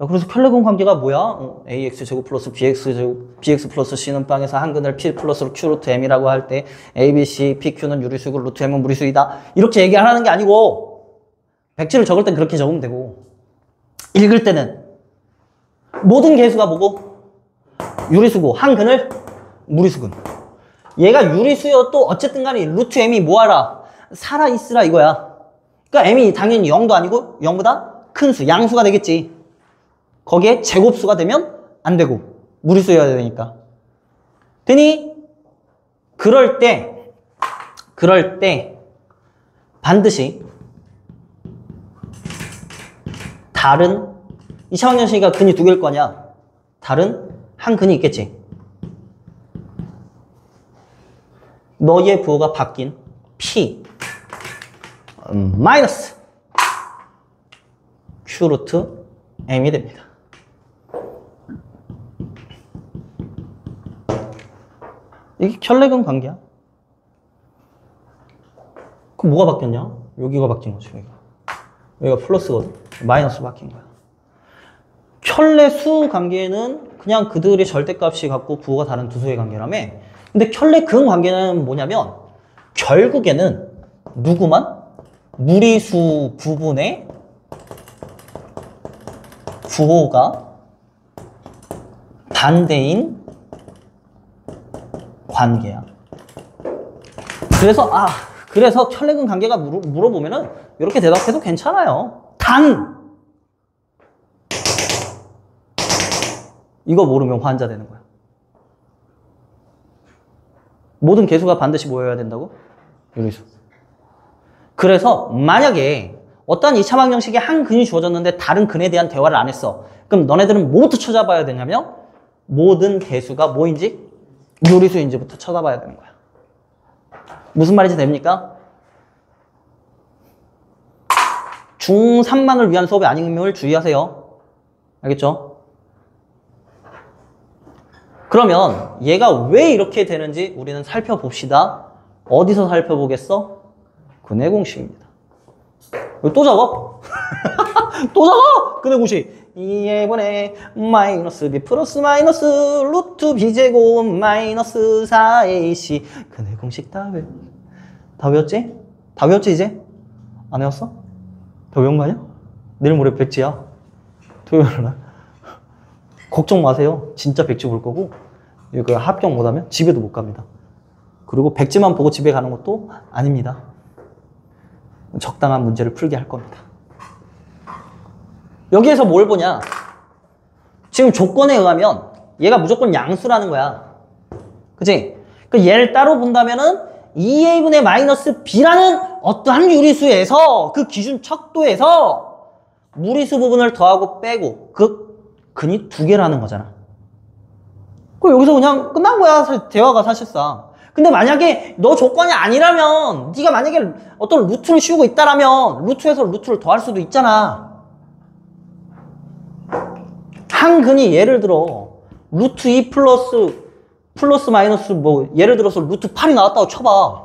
그래서 켤레근 관계가 뭐야? ax 제곱 플러스 bx 제곱 bx 플러스 c는 빵에서 한 근을 p 플러스 q 루트 m이라고 할 때 a, b, c, p, q는 유리수이고 루트 m은 무리수이다. 이렇게 얘기하는 게 아니고 백지를 적을 땐 그렇게 적으면 되고 읽을 때는 모든 개수가 뭐고? 유리수고 한 근을 무리수근. 얘가 유리수여도 어쨌든 간에 루트 m이 뭐하라? 살아있으라 이거야. 그러니까 m이 당연히 0도 아니고 0보다 큰 수, 양수가 되겠지. 거기에 제곱수가 되면 안 되고 무리수여야 되니까. 되니 그럴 때 반드시 다른 2차 방정식이니까 근이 두 개일 거냐? 다른 한 근이 있겠지. 너의 부호가 바뀐 P 마이너스 Q 루트 M이 됩니다. 이게 켤레근 관계야. 그럼 뭐가 바뀌었냐? 여기가 바뀐 거지. 여기가 플러스거든. 마이너스 바뀐 거야. 켤레수 관계는 그냥 그들의 절대값이 갖고 부호가 다른 두 수의 관계라며. 근데 켤레근 관계는 뭐냐면 결국에는 누구만? 무리수 부분의 부호가 반대인 관계야. 그래서 켤레근 관계가 물어보면은 이렇게 대답해도 괜찮아요. 단 이거 모르면 환자 되는 거야. 모든 개수가 반드시 모여야 된다고? 유리수. 그래서 만약에 어떠한 2차 방정식에 한 근이 주어졌는데 다른 근에 대한 대화를 안 했어. 그럼 너네들은 뭐부터 찾아봐야 되냐면 모든 개수가 뭐인지 요리수인지부터 쳐다봐야 되는 거야. 무슨 말인지 됩니까? 중3만을 위한 수업이 아님을 주의하세요. 알겠죠? 그러면 얘가 왜 이렇게 되는지 우리는 살펴봅시다. 어디서 살펴보겠어? 근해 공식입니다. 또 적어? 또 적어? 근해 공식. 2분의 마이너스 b 플러스 마이너스 루트 b제곱 마이너스 4ac. 근해 공식 다 외웠지? 다 외웠지 이제? 안 외웠어? 다 외운 거 아니야? 내일 모레 백지야. 토요일 날. 걱정 마세요. 진짜 백지 볼 거고, 이거 합격 못하면 집에도 못 갑니다. 그리고 백지만 보고 집에 가는 것도 아닙니다. 적당한 문제를 풀게 할 겁니다. 여기에서 뭘 보냐? 지금 조건에 의하면 얘가 무조건 양수라는 거야. 그치? 그 얘를 따로 본다면은 2a분의 마이너스 b라는 어떠한 유리수에서 그 기준 척도에서 무리수 부분을 더하고 빼고 그 근이 두 개라는 거잖아. 그 여기서 그냥 끝난 거야, 대화가 사실상. 근데 만약에 너 조건이 아니라면, 네가 만약에 어떤 루트를 씌우고 있다라면 루트에서 루트를 더할 수도 있잖아. 한 근이 예를 들어 루트 2 플러스 마이너스 뭐 예를 들어서 루트 8이 나왔다고 쳐봐.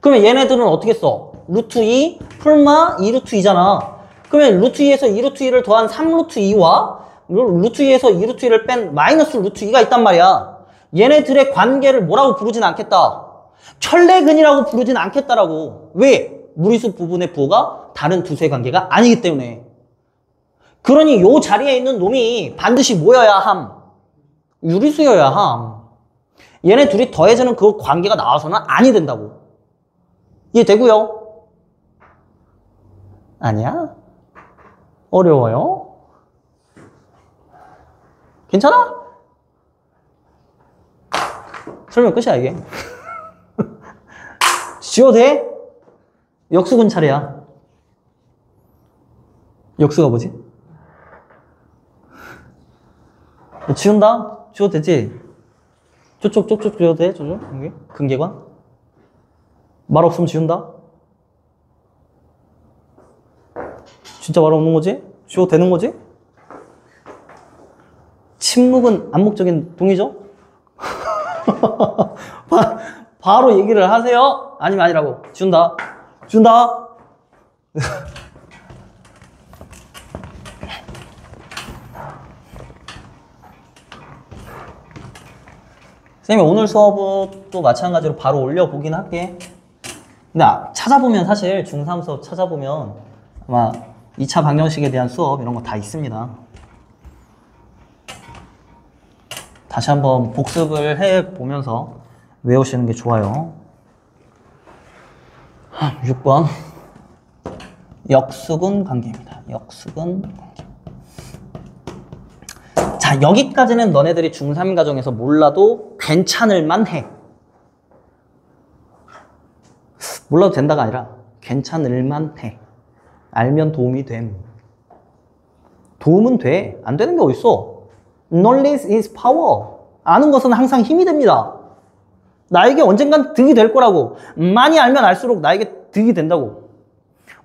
그러면 얘네들은 어떻게 써? 루트 2 풀마 2루트 2잖아. 그러면 루트 2에서 2루트 2를 더한 3루트 2와 루트 2에서 2루트 2를 뺀 마이너스 루트 2가 있단 말이야. 얘네들의 관계를 뭐라고 부르진 않겠다. 천레근이라고 부르진 않겠다라고. 왜? 무리수 부분의 부호가 다른 두수의 관계가 아니기 때문에. 그러니 요 자리에 있는 놈이 반드시 뭐여야 함? 유리수여야 함. 얘네 둘이 더해지는 그 관계가 나와서는 아니 된다고. 이해되고요? 아니야? 어려워요? 괜찮아? 설명 끝이야 이게. 지워도 돼? 역수근 차례야. 역수가 뭐지? 지운다? 지워도 되지? 저쪽 지워도 돼? 저쪽? 여기? 근계관? 말 없으면 지운다? 진짜 말 없는 거지? 지워도 되는 거지? 침묵은 암묵적인 동의죠? 바로 얘기를 하세요? 아니면 아니라고? 지운다? 지운다? 선생님 오늘 수업도 마찬가지로 바로 올려보긴 할게. 근데 찾아보면 사실 중3 수업 찾아보면 아마 2차 방정식에 대한 수업 이런 거 다 있습니다. 다시 한번 복습을 해보면서 외우시는 게 좋아요. 6번 역수근 관계입니다. 역수근 관계. 자, 여기까지는 너네들이 중3 과정에서 몰라도 괜찮을 만해. 몰라도 된다가 아니라 괜찮을 만해. 알면 도움이 됨. 도움은 돼. 안 되는 게 어딨어. Knowledge is power. 아는 것은 항상 힘이 됩니다. 나에게 언젠간 득이 될 거라고. 많이 알면 알수록 나에게 득이 된다고.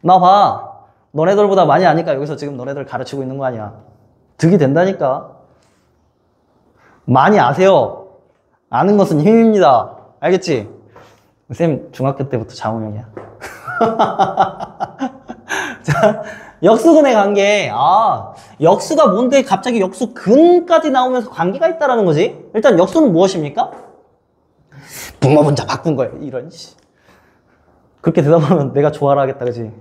나 봐. 너네들보다 많이 아니까 여기서 지금 너네들 가르치고 있는 거 아니야. 득이 된다니까. 많이 아세요. 아는 것은 힘입니다. 알겠지? 쌤 중학교 때부터 좌우명이야. 자, 역수근의 관계. 역수가 뭔데 갑자기 역수근까지 나오면서 관계가 있다라는 거지? 일단 역수는 무엇입니까? 분모분자 바꾼 거예요. 이런 씨. 그렇게 대답하면 내가 좋아라 하겠다, 그지?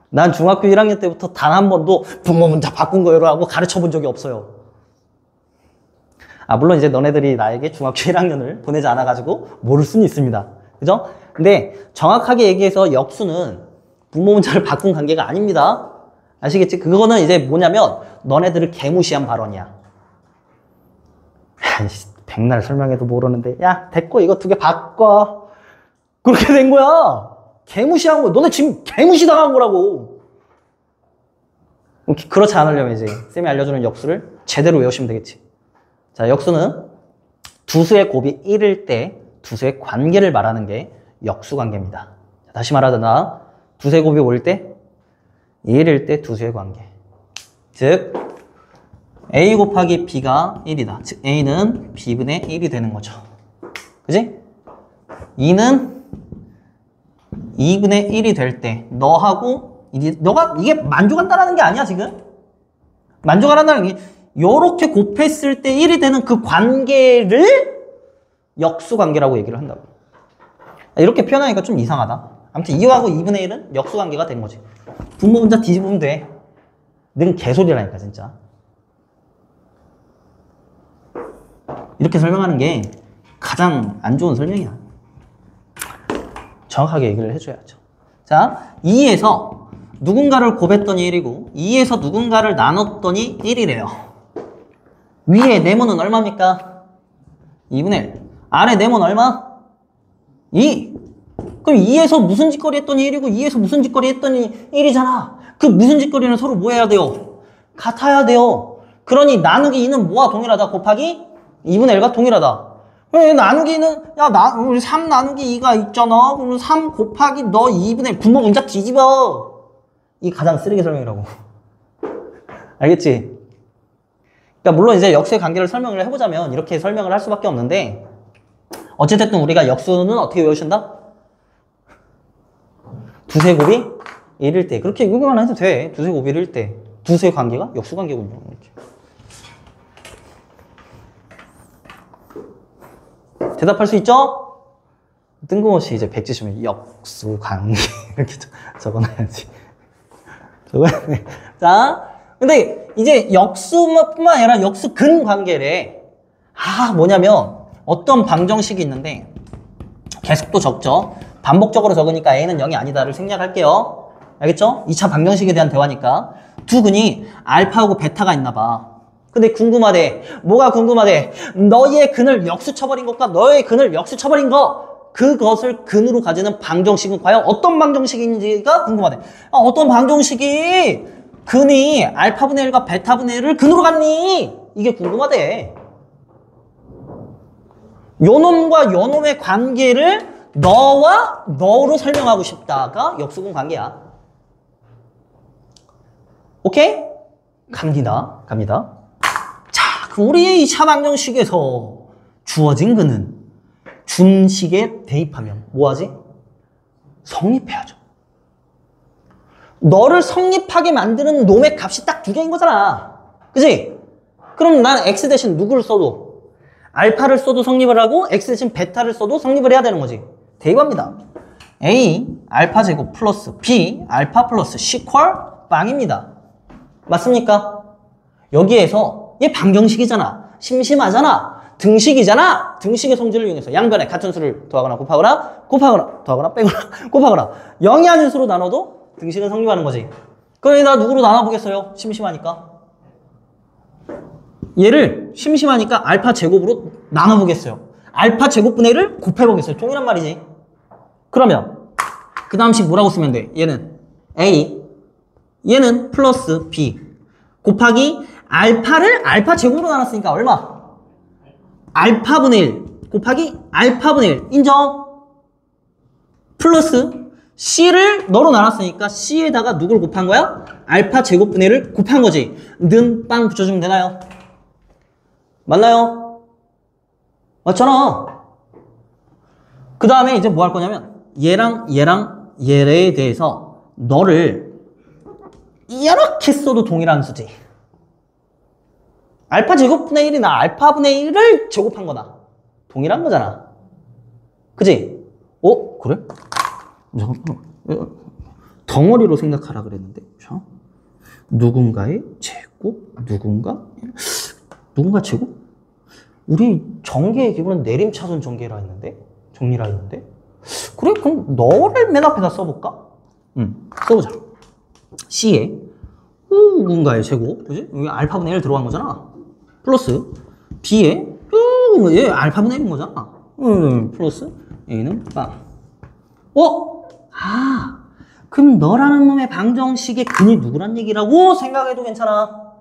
난 중학교 1학년 때부터 단 한 번도 분모분자 바꾼 거예요라고 가르쳐 본 적이 없어요. 물론 이제 너네들이 나에게 중학교 1학년을 보내지 않아가지고 모를 수는 있습니다. 그죠? 근데 정확하게 얘기해서 역수는 분모문자를 바꾼 관계가 아닙니다. 아시겠지? 그거는 이제 뭐냐면 너네들을 개무시한 발언이야. 백날 설명해도 모르는데 야 됐고 이거 2개 바꿔. 그렇게 된 거야. 개무시한 거야. 너네 지금 개무시 당한 거라고. 그렇지 않으려면 이제 쌤이 알려주는 역수를 제대로 외우시면 되겠지. 자, 역수는 두수의 곱이 1일 때 두수의 관계를 말하는 게 역수관계입니다. 다시 말하자면 두수의 곱이 올 때 1일 때 두수의 관계. 즉 A 곱하기 B가 1이다. 즉 A는 B분의 1이 되는 거죠. 그지? 2는 2분의 1이 될 때 너하고 너가 이게 만족한다라는 게 아니야 지금. 만족한다는 게 요렇게 곱했을 때 1이 되는 그 관계를 역수관계라고 얘기를 한다고. 이렇게 표현하니까 좀 이상하다. 아무튼 2하고 2분의 1은 역수관계가 된 거지. 분모 분자 뒤집으면 돼. 는 개소리라니까 진짜. 이렇게 설명하는 게 가장 안 좋은 설명이야. 정확하게 얘기를 해줘야죠. 자, 2에서 누군가를 곱했더니 1이고 2에서 누군가를 나눴더니 1이래요. 위에 네모는 얼마입니까? 2분의 1. 아래 네모는 얼마? 2. 그럼 2에서 무슨 짓거리 했더니 1이고 2에서 무슨 짓거리 했더니 1이잖아. 그 무슨 짓거리는 서로 뭐 해야 돼요? 같아야 돼요. 그러니 나누기 2는 뭐와 동일하다? 곱하기 2분의 1과 동일하다. 왜 나누기는 우리 3 나누기 2가 있잖아. 그러면 3 곱하기 너 2분의 1 분모 문자 뒤집어. 이 가장 쓰레기 설명이라고. 알겠지? 그러니까 물론 이제 역수의 관계를 설명을 해보자면 이렇게 설명을 할 수밖에 없는데 어쨌든 우리가 역수는 어떻게 외우신다? 두수의 곱이 1일 때. 그렇게 이거만 해도 돼. 두수의 곱이 1일 때. 두수의 관계가 역수관계군요. 이렇게. 대답할 수 있죠? 뜬금없이 이제 170면 역수관계 이렇게 적어놔야지. 적어놔야지. 자, 근데 이제 역수뿐만 아니라 역수근 관계래. 뭐냐면 어떤 방정식이 있는데 계속 또 적죠. 반복적으로 적으니까 A는 0이 아니다를 생략할게요. 알겠죠? 2차 방정식에 대한 대화니까. 두 근이 알파하고 베타가 있나 봐. 근데 궁금하대. 뭐가 궁금하대? 너의 근을 역수 쳐버린 것과 너의 근을 역수 쳐버린 것, 그것을 근으로 가지는 방정식은 과연 어떤 방정식인지가 궁금하대. 어떤 방정식이 근이 알파분의 1과 베타분의 1을 근으로 갔니? 이게 궁금하대. 요놈과 요놈의 관계를 너와 너로 설명하고 싶다가 역수근 관계야. 오케이? 갑니다. 자, 그럼 우리의 2차 방정식에서 주어진 근은 준식에 대입하면 뭐하지? 성립해야죠. 너를 성립하게 만드는 놈의 값이 딱 두 개인 거잖아. 그치? 그럼 난 x 대신 누구를 써도 알파를 써도 성립을 하고 x 대신 베타를 써도 성립을 해야 되는 거지. 대입합니다. a 알파 제곱 플러스 b 알파 플러스 c 퀄 빵입니다. 맞습니까? 여기에서 얘 방정식이잖아. 심심하잖아. 등식이잖아. 등식의 성질을 이용해서 양변에 같은 수를 더하거나 곱하거나 더하거나 빼거나 곱하거나 0이 아닌 수로 나눠도 등식은 성립하는 거지. 그럼 여기다 누구로 나눠보겠어요? 심심하니까. 얘를 심심하니까 알파 제곱으로 나눠보겠어요. 알파 제곱분의 1을 곱해보겠어요. 동일한 말이지. 그러면 그 다음 식 뭐라고 쓰면 돼? 얘는 A, 얘는 플러스 B 곱하기 알파를 알파 제곱으로 나눴으니까 얼마? 알파분의 1 곱하기 알파분의 1 인정? 플러스 C를 너로 나눴으니까 C에다가 누굴 곱한 거야? 알파 제곱분의 1을 곱한 거지. 는 빵 붙여주면 되나요? 맞나요? 맞잖아. 그 다음에 이제 뭐 할 거냐면 얘랑 얘에 대해서 너를 이렇게 써도 동일한 수지. 알파 제곱분의 1이나 알파분의 1을 제곱한 거다. 동일한 거잖아. 그치? 그래? 잠깐만. 덩어리로 생각하라 그랬는데. 자, 누군가의 제곱? 누군가 제곱? 우리 전개의 기본은 내림차순 전개라 했는데? 정리라 했는데? 그래? 그럼 너를 맨 앞에다 써볼까? 써보자. C에 누군가의 제곱, 그지? 여기 알파분의 1 들어간 거잖아. 플러스 B에 얘 알파분의 1인 거잖아. 플러스 A는 빵. 그럼 너라는 놈의 방정식의 근이 누구란 얘기라고 생각해도 괜찮아.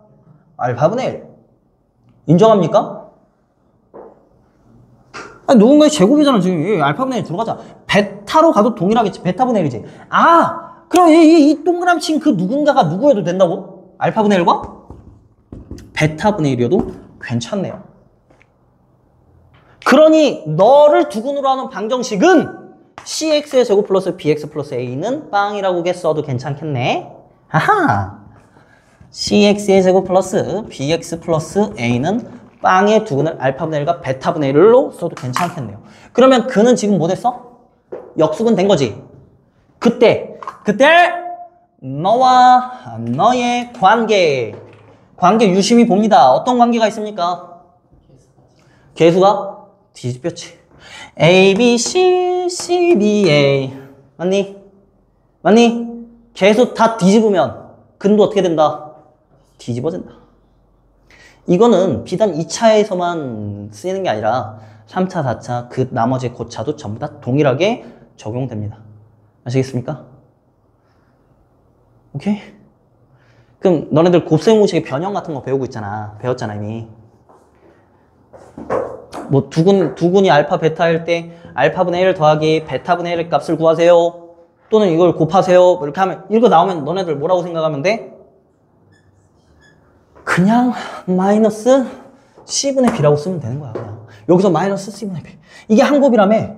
알파분의 1. 인정합니까? 아니, 누군가의 제곱이잖아, 지금. 이 알파분의 1 들어가자. 베타로 가도 동일하겠지. 베타분의 1이지. 아! 그럼 이 동그라미 친 그 누군가가 누구여도 된다고? 알파분의 1과 베타분의 1이어도 괜찮네요. 그러니 너를 두근으로 하는 방정식은 cx의 제곱 플러스 bx 플러스 a는 빵이라고 써도 괜찮겠네. 아하. cx의 제곱 플러스 bx 플러스 a는 빵의 두근을 알파분의 1과 베타분의 1로 써도 괜찮겠네요. 그러면 그는 지금 뭐 됐어? 역수근 된 거지. 그때 너와 너의 관계 유심히 봅니다. 어떤 관계가 있습니까? 계수가 뒤집혔지. A, B, C, C, D, A. 맞니? 계수 다 뒤집으면 근도 어떻게 된다? 뒤집어진다. 이거는 비단 2차에서만 쓰이는 게 아니라 3차, 4차, 그 나머지 고차도 전부 다 동일하게 적용됩니다. 아시겠습니까? 오케이? 그럼 너네들 곱셈공식의 변형 같은 거 배웠잖아 이미. 뭐 두근이 알파 베타일 때 알파분의 1 더하기 베타분의 1의 값을 구하세요. 또는 이걸 곱하세요. 이렇게 하면 이거 나오면 너네들 뭐라고 생각하면 돼? 그냥 마이너스 C분의 B라고 쓰면 되는 거야. 그냥 여기서 마이너스 C분의 B. 이게 한 곱이라며.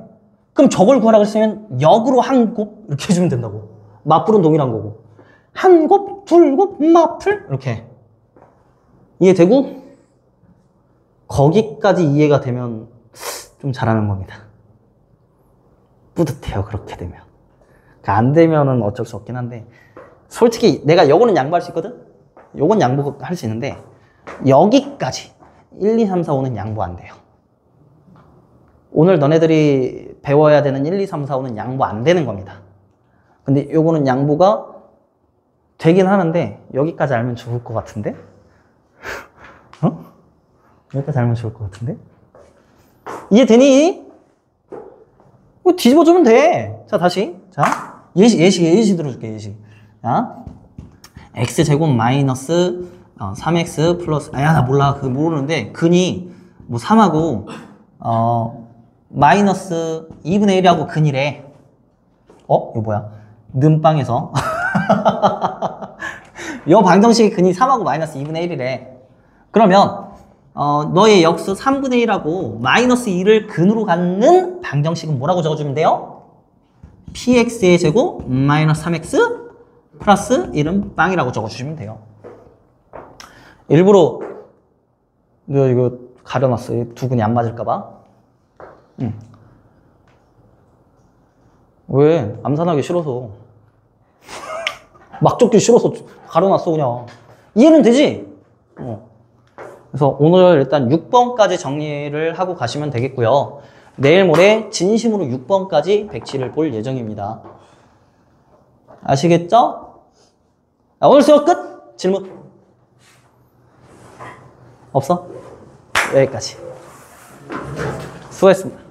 그럼 저걸 구하라고 했으면 역으로 한 곱 이렇게 해주면 된다고. 맞불은 동일한 거고. 한 곱, 둘 곱, 맞불 이렇게. 이해되고? 거기까지 이해가 되면 좀 잘하는 겁니다. 뿌듯해요, 그렇게 되면. 그러니까 안 되면은 어쩔 수 없긴 한데, 솔직히 내가 요거는 양보할 수 있거든? 요건 양보할 수 있는데, 여기까지 1, 2, 3, 4, 5는 양보 안 돼요. 오늘 너네들이 배워야 되는 1, 2, 3, 4, 5는 양보 안 되는 겁니다. 근데 요거는 양보가 되긴 하는데, 여기까지 알면 좋을 것 같은데? 어? 여기까지 알면 좋을 것 같은데? 이해되니? 이거 뒤집어주면 돼. 자, 다시. 자, 예시 들어줄게, 예시. 자, x제곱 마이너스 3x 플러스, 나 몰라. 그거 모르는데, 근이 뭐 3하고, 마이너스 2분의 1하고 근이래. 이거 뭐야? 는빵에서. 요 방정식의 근이 3하고 마이너스 2분의 1이래. 그러면, 너의 역수 3분의 1하고 마이너스 2를 근으로 갖는 방정식은 뭐라고 적어주면 돼요? px의 제곱 마이너스 3x 플러스 1은 빵이라고 적어주시면 돼요. 일부러 이거 가려놨어. 두근이 안 맞을까봐. 왜? 암산하기 싫어서. 막 적기 싫어서 가려놨어 그냥. 이해는 되지? 그래서 오늘 일단 6번까지 정리를 하고 가시면 되겠고요. 내일 모레 진심으로 6번까지 백지를 볼 예정입니다. 아시겠죠? 오늘 수업 끝! 질문? 없어? 여기까지. 수고했습니다.